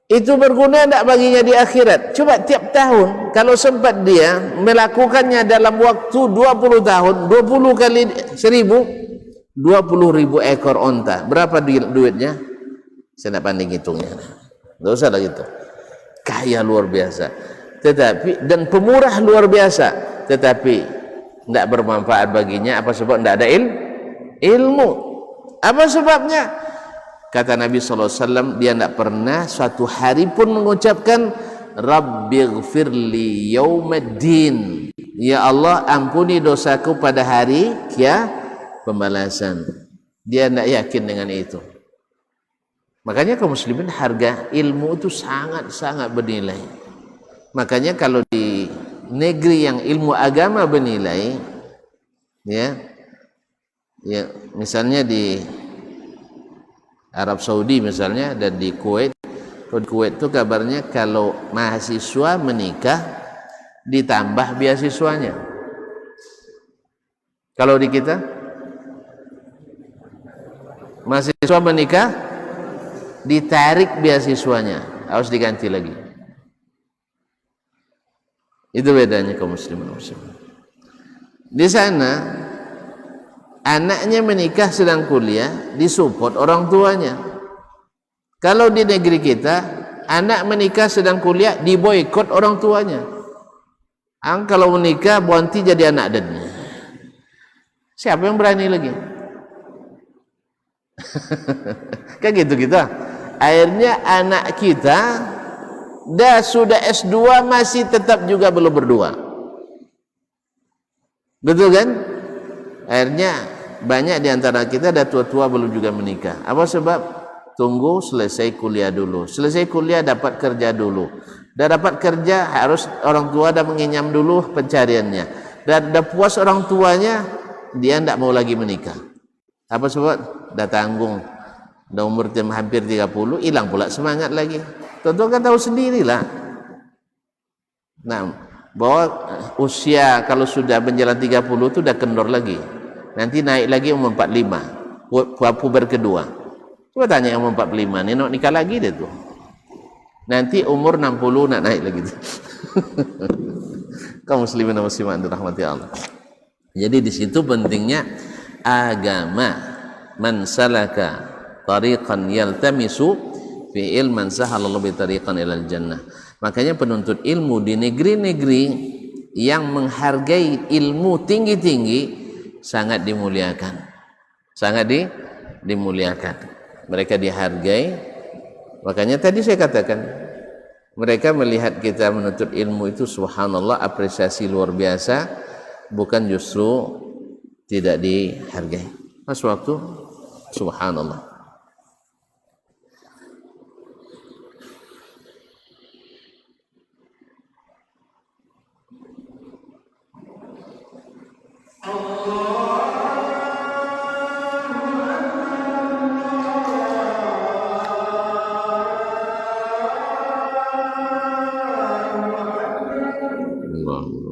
Itu berguna tidak baginya di akhirat? Coba tiap tahun kalau sempat dia melakukannya dalam waktu 20 tahun, 20 kali 1000, 20.000 ekor onta. Berapa duitnya? Saya tidak pandai hitungnya. Tidak usah lah gitu. Kaya luar biasa. Tetapi dan pemurah luar biasa. Tetapi tidak bermanfaat baginya. Apa sebab? Tidak ada ilmu. Apa sebabnya? Kata Nabi SAW, dia tidak pernah suatu hari pun mengucapkan Rabbighfirli yaumaddin. Ya Allah, ampuni dosaku pada hari pembalasan. Dia tidak yakin dengan itu. Makanya kaum muslimin harga ilmu itu sangat-sangat bernilai. Makanya kalau di negeri yang ilmu agama bernilai, ya misalnya di Arab Saudi misalnya dan di Kuwait. Di Kuwait itu kabarnya kalau mahasiswa menikah ditambah beasiswanya. Kalau di kita mahasiswa menikah ditarik beasiswanya, harus diganti lagi. Itu bedanya kaum muslimin. Di sana anaknya menikah sedang kuliah disupport orang tuanya. Kalau di negeri kita anak menikah sedang kuliah diboikot orang tuanya. Kalau menikah bonti jadi anak dan siapa yang berani lagi? Kan gitu kita. Akhirnya anak kita sudah S2 masih tetap juga belum berdua. Betul kan? Akhirnya banyak di antara kita ada tua-tua belum juga menikah. Apa sebab? Tunggu selesai kuliah dulu. Selesai kuliah dapat kerja dulu. Dah dapat kerja harus orang tua dah mengenyam dulu pencariannya. Dah puas orang tuanya, dia tidak mau lagi menikah. Apa sebab? Dah tanggung. Dah umur hampir 30, hilang pula semangat lagi. Tentu kan tahu sendirilah. Nah, bahwa usia kalau sudah menjalan 30 itu dah kendor lagi. Nanti naik lagi umur 45, puber kedua. Coba tanya yang umur 45 ni nak nikah lagi dia tu. Nanti umur 60 nak naik lagi tu. Kaum muslimin dan muslimat dirahmati Allah. Jadi di situ pentingnya agama. Man salaka tariqan yaltamisu fi ilman sahalallahu bi tariqan ilal jannah. Makanya penuntut ilmu di negeri-negeri yang menghargai ilmu tinggi-tinggi sangat dimuliakan. Sangat dimuliakan. Mereka dihargai. Makanya tadi saya katakan mereka melihat kita menuntut ilmu itu subhanallah apresiasi luar biasa, bukan justru tidak dihargai. Pas waktu subhanallah. Allah.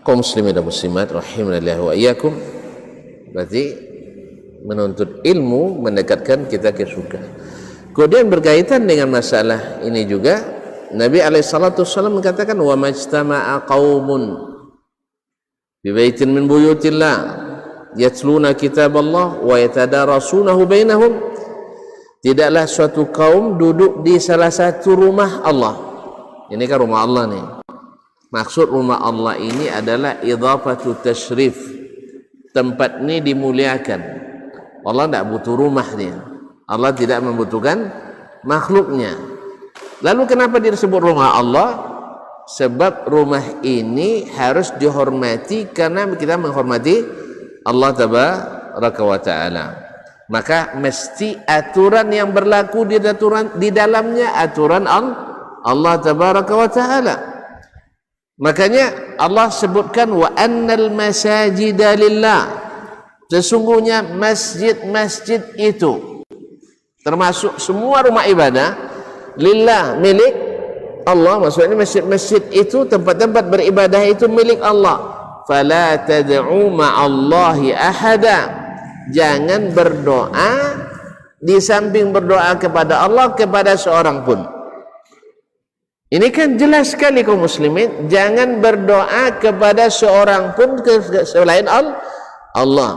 Kaum muslimin dan muslimat rahimanallahu wa iyyakum, berarti menuntut ilmu mendekatkan kita ke surga. Kemudian berkaitan dengan masalah ini juga Nabi SAW mengatakan wa majtama'a qaumun bi baitin min buyutillah yatluna kitaballah wa yatadarasunahu bainahum, tidaklah suatu kaum duduk di salah satu rumah Allah. Ini kan rumah Allah nih. Maksud rumah Allah ini adalah idhafatu tashrif, tempat ini dimuliakan. Allah tidak butuh rumah dia, Allah tidak membutuhkan makhluknya. Lalu kenapa disebut rumah Allah? Sebab rumah ini harus dihormati karena kita menghormati Allah tabaraka wa ta'ala. Maka mesti aturan yang berlaku di dalamnya aturan Allah tabaraka wa ta'ala. Makanya Allah sebutkan wa annal masajida lillah, sesungguhnya masjid-masjid itu termasuk semua rumah ibadah lillah, milik Allah. Maksudnya masjid-masjid itu, tempat-tempat beribadah itu milik Allah. Fala tad'u ma'allahi ahada, jangan berdoa di samping berdoa kepada Allah kepada seorang pun. Ini kan jelas sekali kaum muslimin, jangan berdoa kepada seorang pun selain Allah.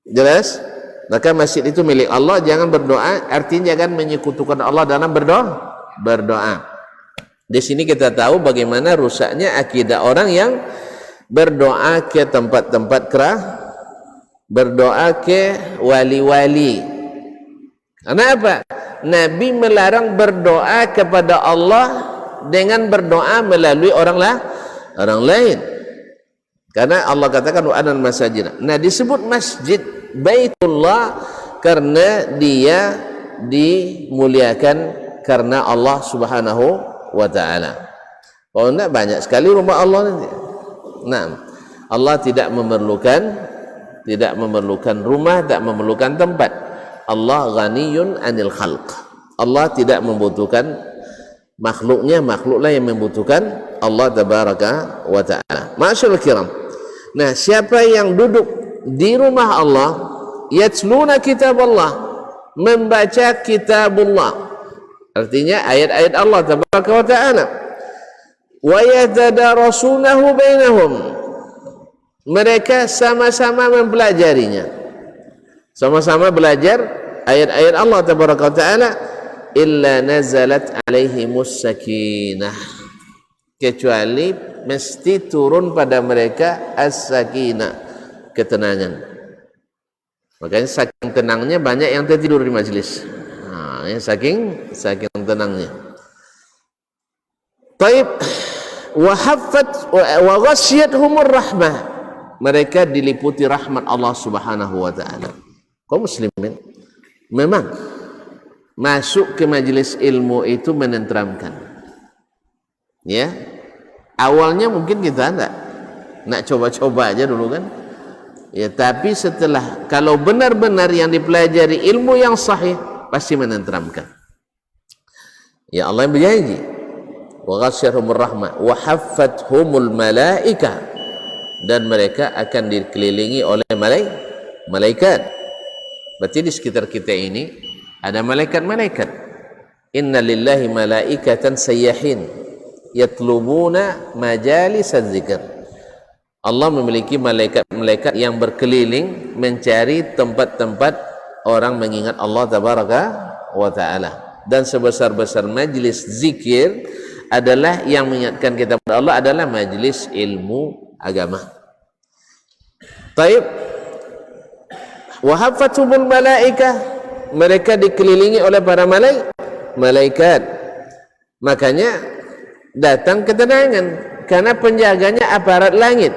Jelas? Maka masjid itu milik Allah, jangan berdoa, artinya jangan menyekutukan Allah dalam berdoa. Di sini kita tahu bagaimana rusaknya akidah orang yang berdoa ke tempat-tempat kerah, berdoa ke wali-wali. Karena apa? Nabi melarang berdoa kepada Allah dengan berdoa melalui orang lain. Karena Allah katakan wa anal masajid. Nah, disebut masjid Baitullah karena dia dimuliakan karena Allah Subhanahu wa taala. Oh, enggak, banyak sekali rumah Allah nanti. Nah, Allah tidak memerlukan rumah, tak memerlukan tempat. Allah ghaniyun 'anil khalq. Allah tidak membutuhkan makhluknya, makhluklah yang membutuhkan Allah tabaraka wa ta'ala. Ma'asyiral kiram. Nah, siapa yang duduk di rumah Allah, yatluna kitab Allah, membaca kitabullah, artinya ayat-ayat Allah tabaraka wa ta'ala, wa yatadarasunahu bainahum, mereka sama-sama mempelajarinya, sama-sama belajar ayat-ayat Allah tabaraka wa ta'ala, illa nazalat alaihimus sakinah, kecuali mesti turun pada mereka as-sakinah, ketenangan. Makanya saking tenangnya banyak yang tertidur di majlis. Saking tenangnya. Taib, wa ghasyiyatuhumur rahmah, mereka diliputi rahmat Allah Subhanahu wa taala. Kaum muslimin, memang masuk ke majelis ilmu itu menenteramkan. Ya, awalnya mungkin kita nak coba-coba aja dulu kan. Ya, tapi setelah, kalau benar-benar yang dipelajari ilmu yang sahih, pasti menenteramkan. Ya, Allah yang berjanji, wa ghasyiyahumur rahmah wa haffathumul malaikah, dan mereka akan dikelilingi oleh malaikat. Berarti di sekitar kita ini ada malaikat-malaikat. Inna lillahi malaikatan sayyahin yatlubuna majalis az-zikr. Allah memiliki malaikat-malaikat yang berkeliling mencari tempat-tempat orang mengingat Allah tabaraka wa ta'ala. Dan sebesar-besar majlis zikir adalah yang mengingatkan kita kepada Allah, adalah majlis ilmu agama. Taib, wa haffathumul malaikah, mereka dikelilingi oleh para malaikat. Makanya datang ketenangan, karena penjaganya aparat langit.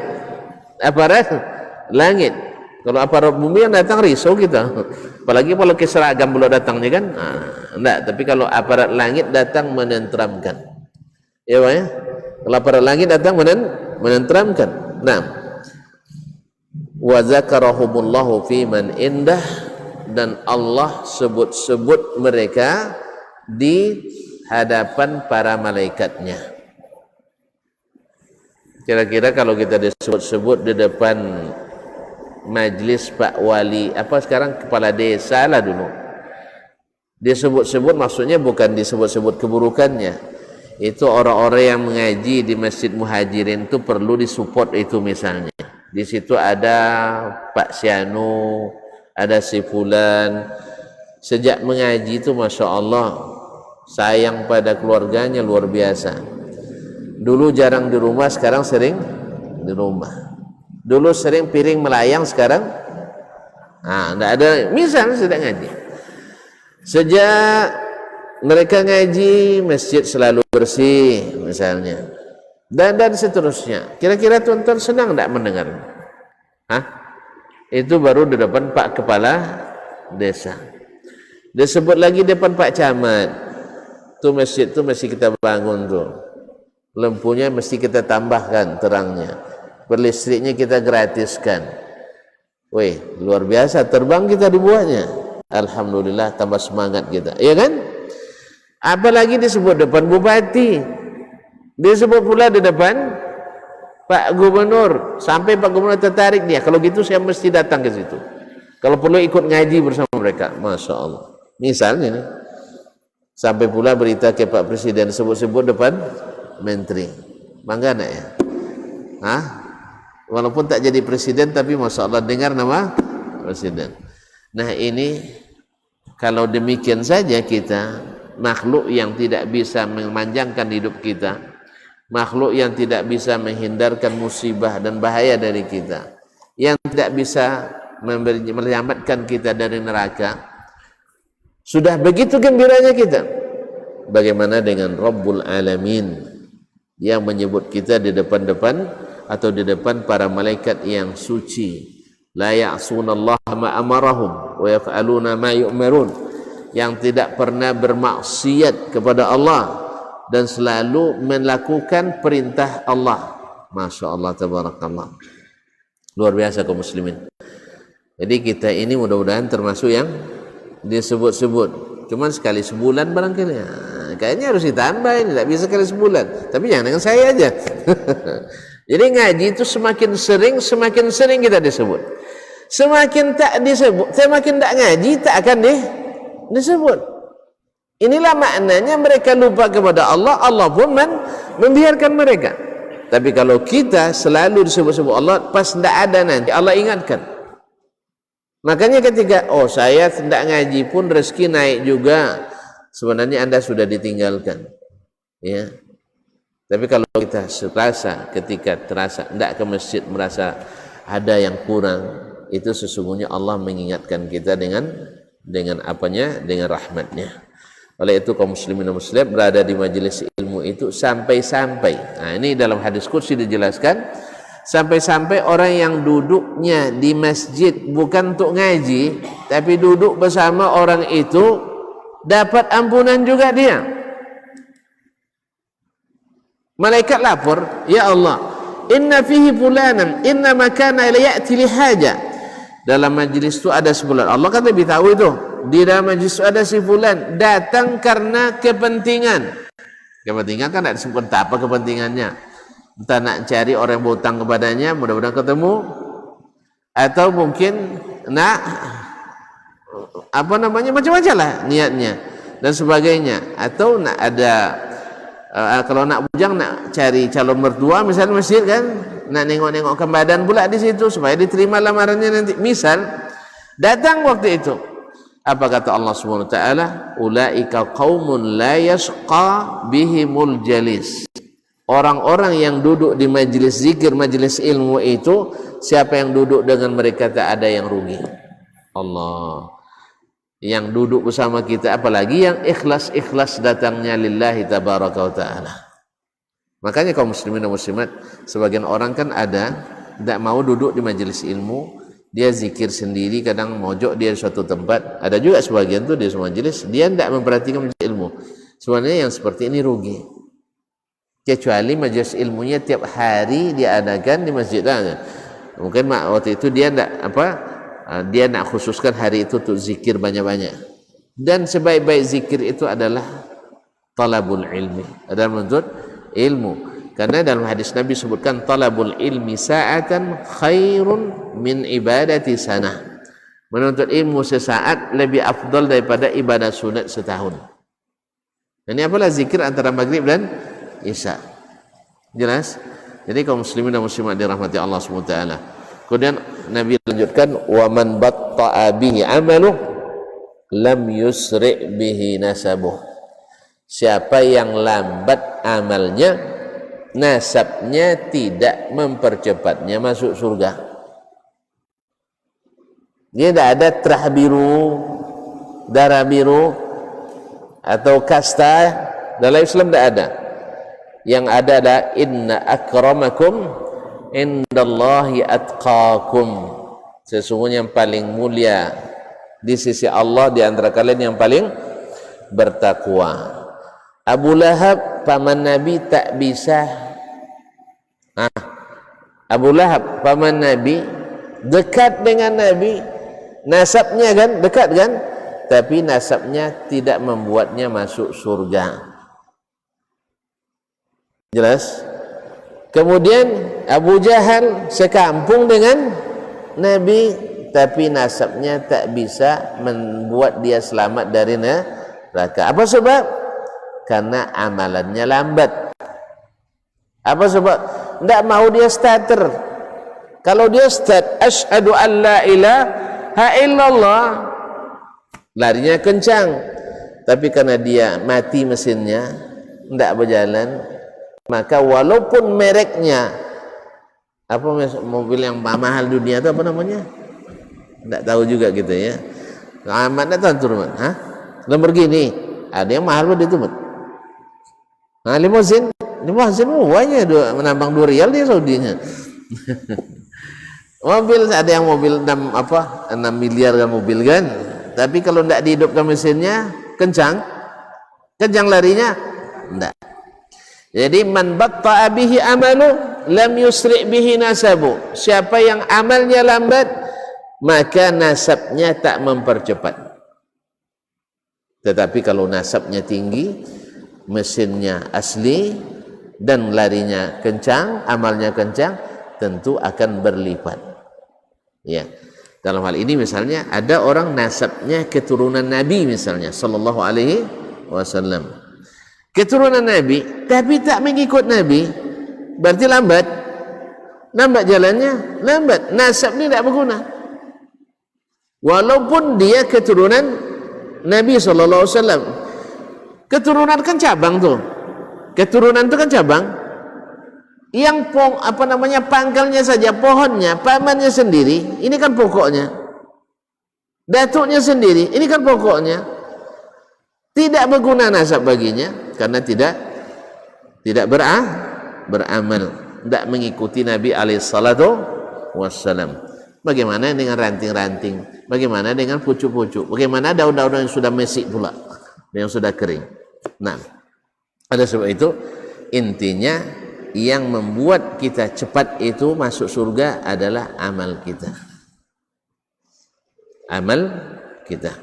Kalau aparat bumi yang datang risau kita, apalagi kalau keseragam belum datangnya kan. Enggak, tapi kalau aparat langit datang menenteramkan. Ya, Pak ya. Kalau aparat langit datang menenteramkan. Nah, wa zakarahumullahu fi man indah, dan Allah sebut-sebut mereka di hadapan para malaikatnya. Kira-kira kalau kita disebut-sebut di depan majlis Pak Wali, apa sekarang kepala desa lah dulu, disebut-sebut maksudnya bukan disebut-sebut keburukannya. Itu orang-orang yang mengaji di Masjid Muhajirin itu perlu disupport itu. Misalnya di situ ada Pak Sianu, ada si Fulan, sejak mengaji itu Masya Allah sayang pada keluarganya luar biasa. Dulu jarang di rumah, sekarang sering di rumah. Dulu sering piring melayang, sekarang enggak ada. Misalnya sedang ngaji, sejak mereka ngaji masjid selalu bersih misalnya, dan seterusnya. Kira-kira tuan-tuan senang enggak mendengar? Itu baru di depan Pak Kepala Desa. Disebut lagi depan Pak Camat, tuh masjid tuh mesti kita bangun tuh, lampunya mesti kita tambahkan terangnya, berlistriknya kita gratiskan. Wih, luar biasa, terbang kita dibuatnya. Alhamdulillah, tambah semangat kita, ya kan? Apalagi disebut depan bupati, disebut pula di depan Pak Gubernur, sampai Pak Gubernur tertarik dia. Kalau gitu saya mesti datang ke situ, kalau perlu ikut ngaji bersama mereka. Masya Allah. Misalnya nih, sampai pula berita ke Pak Presiden, sebut-sebut depan menteri. Bangga nak ya? Walaupun tak jadi presiden, tapi Masya Allah dengar nama presiden. Nah, ini kalau demikian saja kita, makhluk yang tidak bisa memanjangkan hidup kita, makhluk yang tidak bisa menghindarkan musibah dan bahaya dari kita, yang tidak bisa menyelamatkan kita dari neraka, sudah begitu gembiranya kita. Bagaimana dengan Rabbul Alamin yang menyebut kita di depan-depan atau di depan para malaikat yang suci, la ya'sunallaha ma amarahum wa yaf'aluna ma yu'marun, yang tidak pernah bermaksiat kepada Allah dan selalu melakukan perintah Allah. Masya Allah, tabarakallah. Luar biasa kaum muslimin. Jadi kita ini mudah-mudahan termasuk yang disebut-sebut. Cuman sekali sebulan barangkali. Kayaknya harus ditambah ini, tidak bisa sekali sebulan. Tapi jangan dengan saya aja. Jadi ngaji itu semakin sering kita disebut. Semakin tak disebut, semakin tak ngaji tak akan disebut. Inilah maknanya mereka lupa kepada Allah, Allah pun membiarkan mereka. Tapi kalau kita selalu disebut-sebut Allah, pas tidak ada nanti Allah ingatkan. Makanya ketika saya tidak ngaji pun rezeki naik juga, sebenarnya Anda sudah ditinggalkan. Ya. Tapi kalau kita ketika terasa tidak ke masjid merasa ada yang kurang, itu sesungguhnya Allah mengingatkan kita dengan apanya? Dengan rahmatnya. Oleh itu kaum muslimin dan muslimat berada di majelis ilmu itu sampai-sampai. Nah, ini dalam hadis qudsi dijelaskan, sampai-sampai orang yang duduknya di masjid bukan untuk ngaji, tapi duduk bersama orang itu dapat ampunan juga dia. Malaikat lapor, ya Allah, inna fihi fulanan, inna makana ila ya'ti li haja. Dalam majlis itu ada sebulan. Allah kan lebih tahu itu. Di dalam majlis itu ada si fulan datang karena kepentingan. Kepentingan kan tidak disebut apa kepentingannya. Entah nak cari orang yang berhutang kepadanya, mudah-mudahan ketemu, atau mungkin nak macam-macam lah niatnya dan sebagainya, atau nak ada kalau nak bujang nak cari calon mertua misalnya masjid kan, nak nengok-nengokkan badan pula di situ supaya diterima lamarannya nanti. Misal datang waktu itu, apa kata Allah Subhanahu wa taala? Ulaika qaumun la yashqa bihimul jalis. Orang-orang yang duduk di majelis zikir, majelis ilmu itu, siapa yang duduk dengan mereka tak ada yang rugi. Allah. Yang duduk bersama kita, apalagi yang ikhlas datangnya lillahi tabaraka wa ta'ala. Makanya kaum muslimin dan muslimat, sebagian orang kan ada tidak mau duduk di majelis ilmu, dia zikir sendiri, kadang mojok dia di suatu tempat. Ada juga sebagian tu dia majelis, dia tidak memperhatikan majelis ilmu. Sebenarnya yang seperti ini rugi, kecuali majelis ilmunya tiap hari diadakan di masjid lah. Mungkin waktu itu dia dia nak khususkan hari itu untuk zikir banyak-banyak. Dan sebaik-baik zikir itu adalah talabul ilmi, adalah menuntut ilmu. Karena dalam hadis Nabi sebutkan talabul ilmi sa'atan khairun min ibadati sanah. Menuntut ilmu sesaat lebih afdal daripada ibadah sunat setahun. Ini apalah zikir antara maghrib dan isya. Jelas? Jadi kaum muslimin dan muslimat dirahmati Allah SWT. Kemudian Nabi lanjutkan, wa man batta'a bihi amaluh lam yusri' bihi nasabuh. Siapa yang lambat amalnya, nasabnya tidak mempercepatnya masuk surga. Dia tidak ada terah biru, darah biru atau kasta. Dalam Islam tidak ada. Yang ada adalah inna akramakum indallahi atqakum. Sesungguhnya yang paling mulia di sisi Allah di antara kalian yang paling bertakwa. Abu Lahab paman Nabi tak bisa. Abu Lahab paman Nabi dekat dengan Nabi, nasabnya kan dekat kan, tapi nasabnya tidak membuatnya masuk surga. Jelas? Kemudian Abu Jahal sekampung dengan Nabi, tapi nasabnya tak bisa membuat dia selamat dari neraka. Apa sebab? Karena amalannya lambat. Apa sebab? Tidak mau dia starter. Kalau dia start asyhadu an la ilaha illallah, larinya kencang. Tapi karena dia mati mesinnya, tidak berjalan, maka walaupun mereknya apa mobil yang mahal dunia itu apa namanya? Tidak tahu juga gitu ya. Amat tak tahu turun. Lamborghini. Ada yang mahal pun itu. Limousine banyak menambang 2 rial dia Saudinya. Mobil ada yang mobil 6 miliar kan mobil kan. Tapi kalau tidak dihidupkan mesinnya kencang larinya enggak. Jadi man batta'a bihi amalu lam yusri' bihi nasabu. Siapa yang amalnya lambat, maka nasabnya tak mempercepat. Tetapi kalau nasabnya tinggi, mesinnya asli dan larinya kencang, amalnya kencang, tentu akan berlipat. Ya. Dalam hal ini misalnya ada orang nasabnya keturunan Nabi misalnya sallallahu alaihi wasallam. Keturunan Nabi tapi tak mengikut Nabi, berarti lambat. Lambat jalannya, lambat. Nasab ni tak berguna. Walaupun dia keturunan Nabi sallallahu alaihi wasallam. Keturunan kan cabang tuh. Keturunan itu kan cabang. Yang pangkalnya saja, pohonnya, pamannya sendiri, ini kan pokoknya. Datuknya sendiri, ini kan pokoknya. Tidak berguna nasab baginya karena tidak beramal, tidak mengikuti Nabi alaihi salatu wassalam. Bagaimana dengan ranting-ranting? Bagaimana dengan pucuk-pucuk? Bagaimana daun-daun yang sudah mesik pula, yang sudah kering? Nah, ada sebab itu intinya yang membuat kita cepat itu masuk surga adalah amal kita. Amal kita.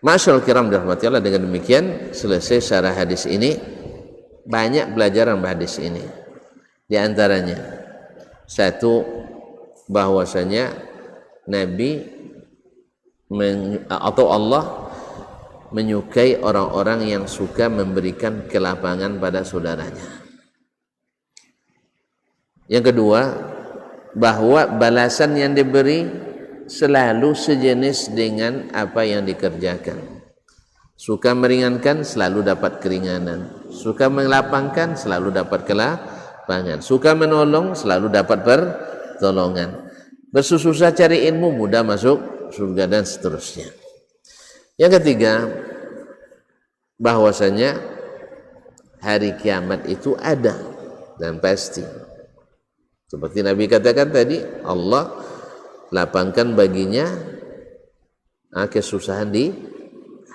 Masyaallah kiram dirahmati Allah, dengan demikian selesai syarah hadis ini. Banyak pelajaran hadis ini. Di antaranya satu, bahwasanya Nabi atau Allah menyukai orang-orang yang suka memberikan kelapangan pada saudaranya. Yang kedua, bahwa balasan yang diberi selalu sejenis dengan apa yang dikerjakan. Suka meringankan selalu dapat keringanan, suka melapangkan selalu dapat kelapangan, suka menolong selalu dapat pertolongan, bersusah cari ilmu mudah masuk surga, dan seterusnya. Yang ketiga, bahwasanya hari kiamat itu ada dan pasti. Seperti Nabi katakan tadi, Allah lapangkan baginya kesusahan di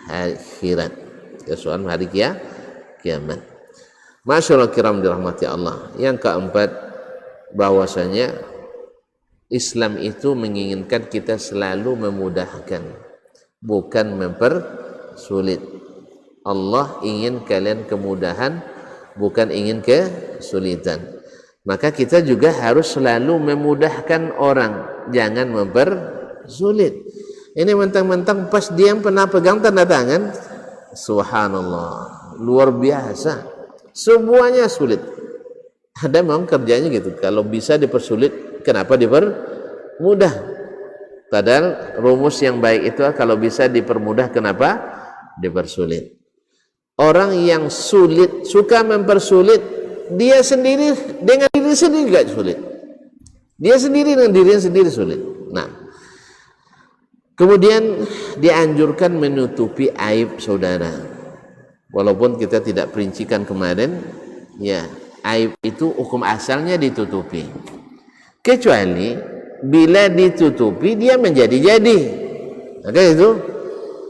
akhirat, kesusahan hari kiamat. Masyaallah kiram dirahmati Allah. Yang keempat, bahwasanya Islam itu menginginkan kita selalu memudahkan, bukan mempersulit. Allah ingin kalian kemudahan, bukan ingin kesulitan. Maka kita juga harus selalu memudahkan orang, jangan mempersulit. Ini mentang-mentang pas dia pernah pegang tanda tangan, subhanallah, luar biasa, semuanya sulit. Ada memang kerjanya gitu, kalau bisa dipersulit, kenapa dipermudah? Padahal rumus yang baik itu kalau bisa dipermudah, kenapa dipersulit? Orang yang sulit, suka mempersulit, dia sendiri dengan diri sendiri gak sulit. Dia sendiri dengan dirinya sendiri sulit. Nah, kemudian dianjurkan menutupi aib saudara. Walaupun kita tidak perincikan kemarin, ya, aib itu hukum asalnya ditutupi. Kecuali bila ditutupi dia menjadi-jadi. Maka itu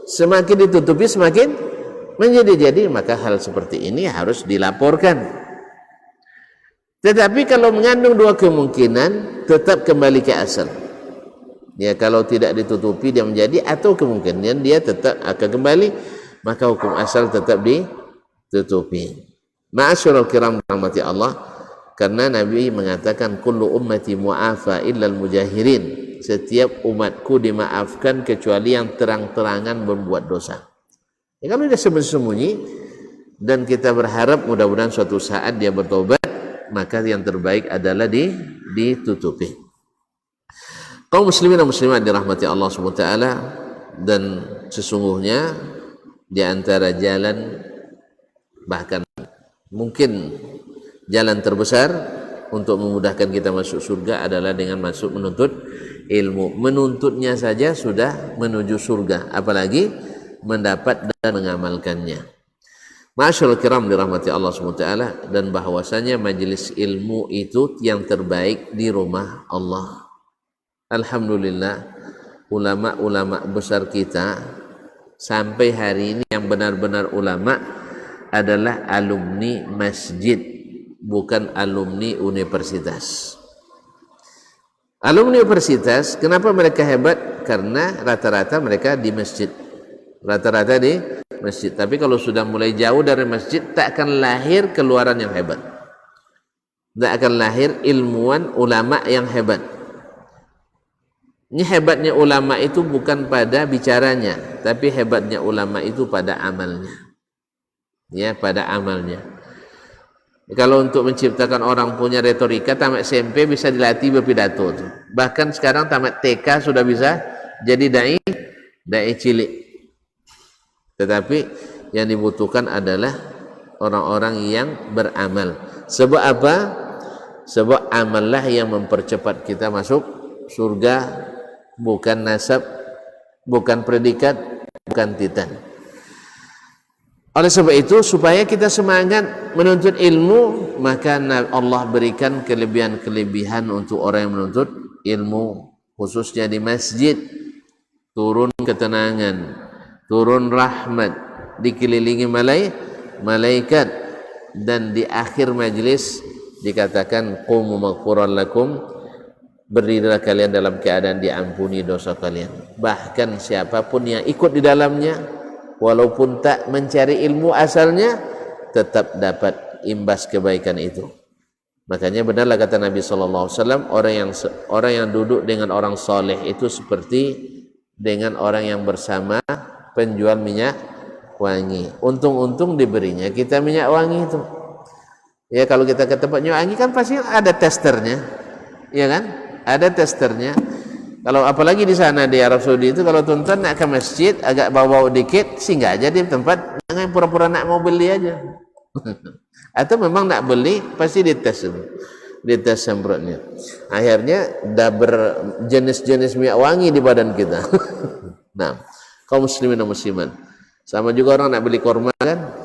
semakin ditutupi semakin menjadi-jadi, maka hal seperti ini harus dilaporkan. Tetapi kalau mengandung dua kemungkinan, tetap kembali ke asal. Ya, kalau tidak ditutupi dia menjadi, atau kemungkinan dia tetap akan kembali, maka hukum asal tetap ditutupi. Ma'asyiral kiram rahmati Allah, karena Nabi mengatakan kullu ummati mu'afa illal mujahirin. Setiap umatku dimaafkan kecuali yang terang-terangan berbuat dosa. Ya, kalau dia sembunyi-sembunyi dan kita berharap mudah-mudahan suatu saat dia bertobat, maka yang terbaik adalah ditutupi. Kaum muslimin dan muslimat dirahmati Allah SWT, dan sesungguhnya di antara jalan, bahkan mungkin jalan terbesar untuk memudahkan kita masuk surga adalah dengan masuk menuntut ilmu. Menuntutnya saja sudah menuju surga, apalagi mendapat dan mengamalkannya. Masyaallah kiram dirahmati Allah SWT, dan bahwasanya majelis ilmu itu yang terbaik di rumah Allah. Alhamdulillah, ulama-ulama besar kita sampai hari ini yang benar-benar ulama adalah alumni masjid bukan alumni universitas. Alumni universitas, kenapa mereka hebat? Karena rata-rata mereka di masjid. Rata-rata di masjid. Tapi kalau sudah mulai jauh dari masjid, tak akan lahir keluaran yang hebat. Tak akan lahir ilmuwan ulama yang hebat. Ini hebatnya ulama itu bukan pada bicaranya, tapi hebatnya ulama itu pada amalnya. Ya, pada amalnya. Kalau untuk menciptakan orang punya retorika, tamat SMP bisa dilatih berpidato. Bahkan sekarang tamat TK sudah bisa jadi dai cilik. Tetapi yang dibutuhkan adalah orang-orang yang beramal. Sebab apa? Sebab amallah yang mempercepat kita masuk surga, bukan nasab, bukan predikat, bukan titan. Oleh sebab itu, supaya kita semangat menuntut ilmu, maka Allah berikan kelebihan-kelebihan untuk orang yang menuntut ilmu, khususnya di masjid. Turun ketenangan, turun rahmat, dikelilingi malaikat, dan di akhir majlis dikatakan qumu maghfuran lakum, berdirilah kalian dalam keadaan diampuni dosa kalian. Bahkan siapapun yang ikut di dalamnya, walaupun tak mencari ilmu asalnya, tetap dapat imbas kebaikan itu. Makanya benarlah kata Nabi SAW, orang yang duduk dengan orang soleh itu seperti dengan orang yang bersama penjual minyak wangi. Untung-untung diberinya kita minyak wangi itu. Ya, kalau kita ke tempat minyak wangi kan pasti ada testernya, ya kan? Ada testernya. Kalau apalagi di sana di Arab Saudi itu, kalau tuan-tuan nak ke masjid agak bau-bau dikit, singgah aja di tempat, jangan pura-pura nak mau beli aja. Atau memang nak beli pasti dites dulu, dites semprotnya. Akhirnya dah berjenis-jenis minyak wangi di badan kita. Nah, kaum muslimin dan muslimat, sama juga orang nak beli korma kan,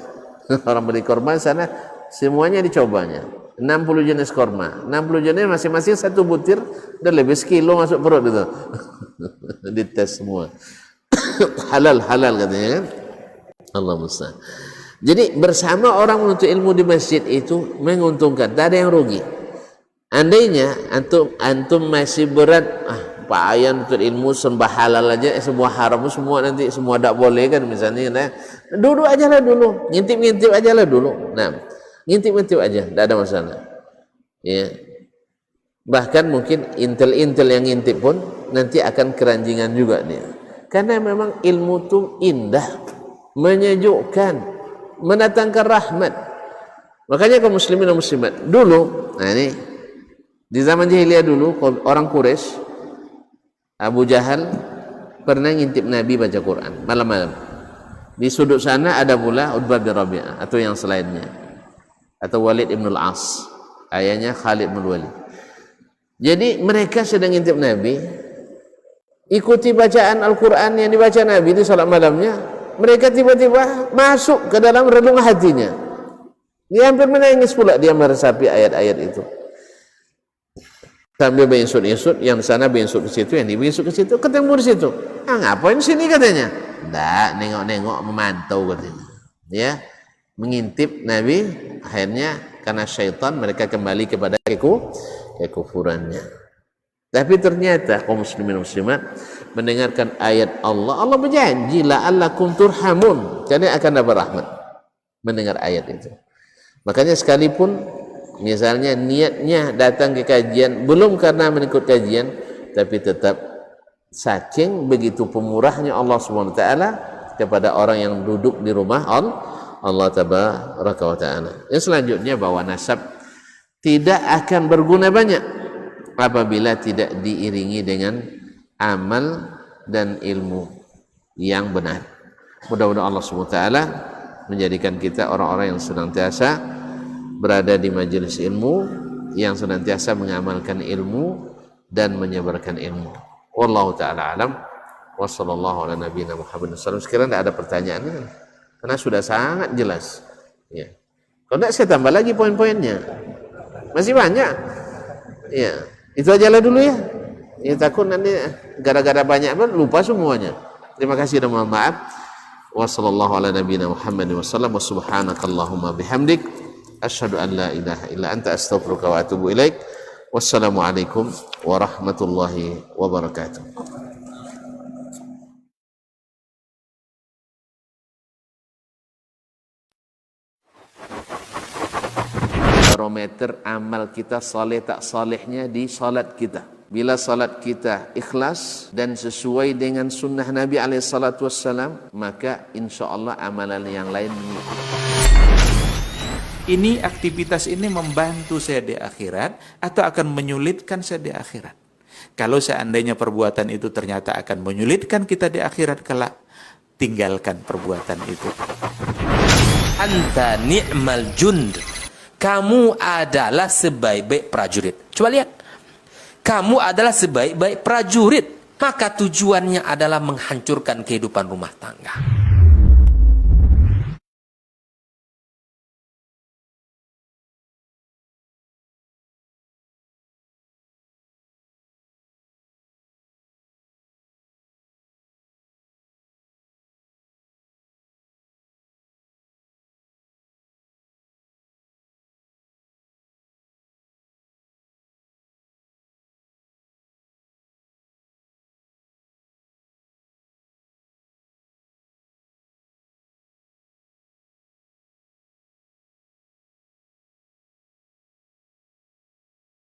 orang beli korma sana semuanya dicobanya. 60 jenis korma, 60 jenis masing-masing satu butir, dan lebih sekilo masuk perut itu. Dites semua. Halal katanya kan. Allah musta'an. Jadi bersama orang menuntut ilmu di masjid itu menguntungkan, tak ada yang rugi. Andainya antum masih berat, payah menuntut ilmu, sembah halal aja, semua haram semua nanti semua tak boleh kan misalnya. Nah, duduk ajalah dulu, ngintip-ngintip ajalah dulu. Nah, ngintip-ngintip aja, tidak ada masalah. Ya. Bahkan mungkin intel-intel yang ngintip pun nanti akan keranjingan juga dia. Karena memang ilmu itu indah, menyejukkan, mendatangkan rahmat. Makanya kaum muslimin dan muslimat dulu, nah ini di zaman jahiliyah dulu, orang Quraisy, Abu Jahal pernah ngintip Nabi baca Quran malam-malam. Di sudut sana ada pula Utbah bin Rabi'ah atau yang selainnya, atau Walid ibn al-As, ayahnya Khalid bin Walid. Jadi mereka sedang ngintip Nabi, ikuti bacaan Al-Quran yang dibaca Nabi di salat malamnya. Mereka tiba-tiba masuk ke dalam relung hatinya. Dia hampir menangis pula dia meresapi ayat-ayat itu. Sambil berinsut-insut, yang di sana berinsut ke situ, yang di berinsut ke situ, ketemu di situ. Ngapain sini katanya? Nggak, nengok-nengok memantau katanya. Ya, mengintip Nabi. Akhirnya karena syaitan mereka kembali kepada kekufurannya. Tapi ternyata kaum muslimin muslimat mendengarkan ayat Allah, Allah berjanji la'allakum turhamun, kalian akan dapat rahmat mendengar ayat itu. Makanya sekalipun misalnya niatnya datang ke kajian bukan karena mengikut kajian, tapi tetap saking begitu pemurahnya Allah Subhanahu wa taala kepada orang yang duduk di rumah Allah tabaraka wa taala. Yang selanjutnya, bahwa nasab tidak akan berguna banyak apabila tidak diiringi dengan amal dan ilmu yang benar. Mudah-mudahan Allah Subhanahu wa taala menjadikan kita orang-orang yang senantiasa berada di majelis ilmu, yang senantiasa mengamalkan ilmu dan menyebarkan ilmu. Wallahu taala alam. Wa sallallahu ala nabiyina Muhammadin sallallahu alaihi wasallam. Sekiranya tidak ada pertanyaan, karena sudah sangat jelas. Ya. Kalau tidak saya tambah lagi poin-poinnya. Masih banyak. Ya. Itu ajalah dulu ya. Ya, takut nanti gara-gara banyak lupa semuanya. Terima kasih dan mohon maaf. Wa sallallahu ala nabiyina Muhammadin wa sallam wa subhanakallahumma bihamdik Asyhadu an la ilaha illa anta astaghfiruka wa atubu ilaik. Wassalamualaikum warahmatullahi wabarakatuh. Barometer amal kita saleh tak salehnya di salat kita. Bila salat kita ikhlas dan sesuai dengan sunnah Nabi SAW, maka insya Allah amalan yang lain mengikuti. Ini aktivitas ini membantu saya di akhirat atau akan menyulitkan saya di akhirat. Kalau seandainya perbuatan itu ternyata akan menyulitkan kita di akhirat kelak, tinggalkan perbuatan itu. Anta ni'mal jund. Kamu adalah sebaik-baik prajurit. Coba lihat. Kamu adalah sebaik-baik prajurit. Maka tujuannya adalah menghancurkan kehidupan rumah tangga.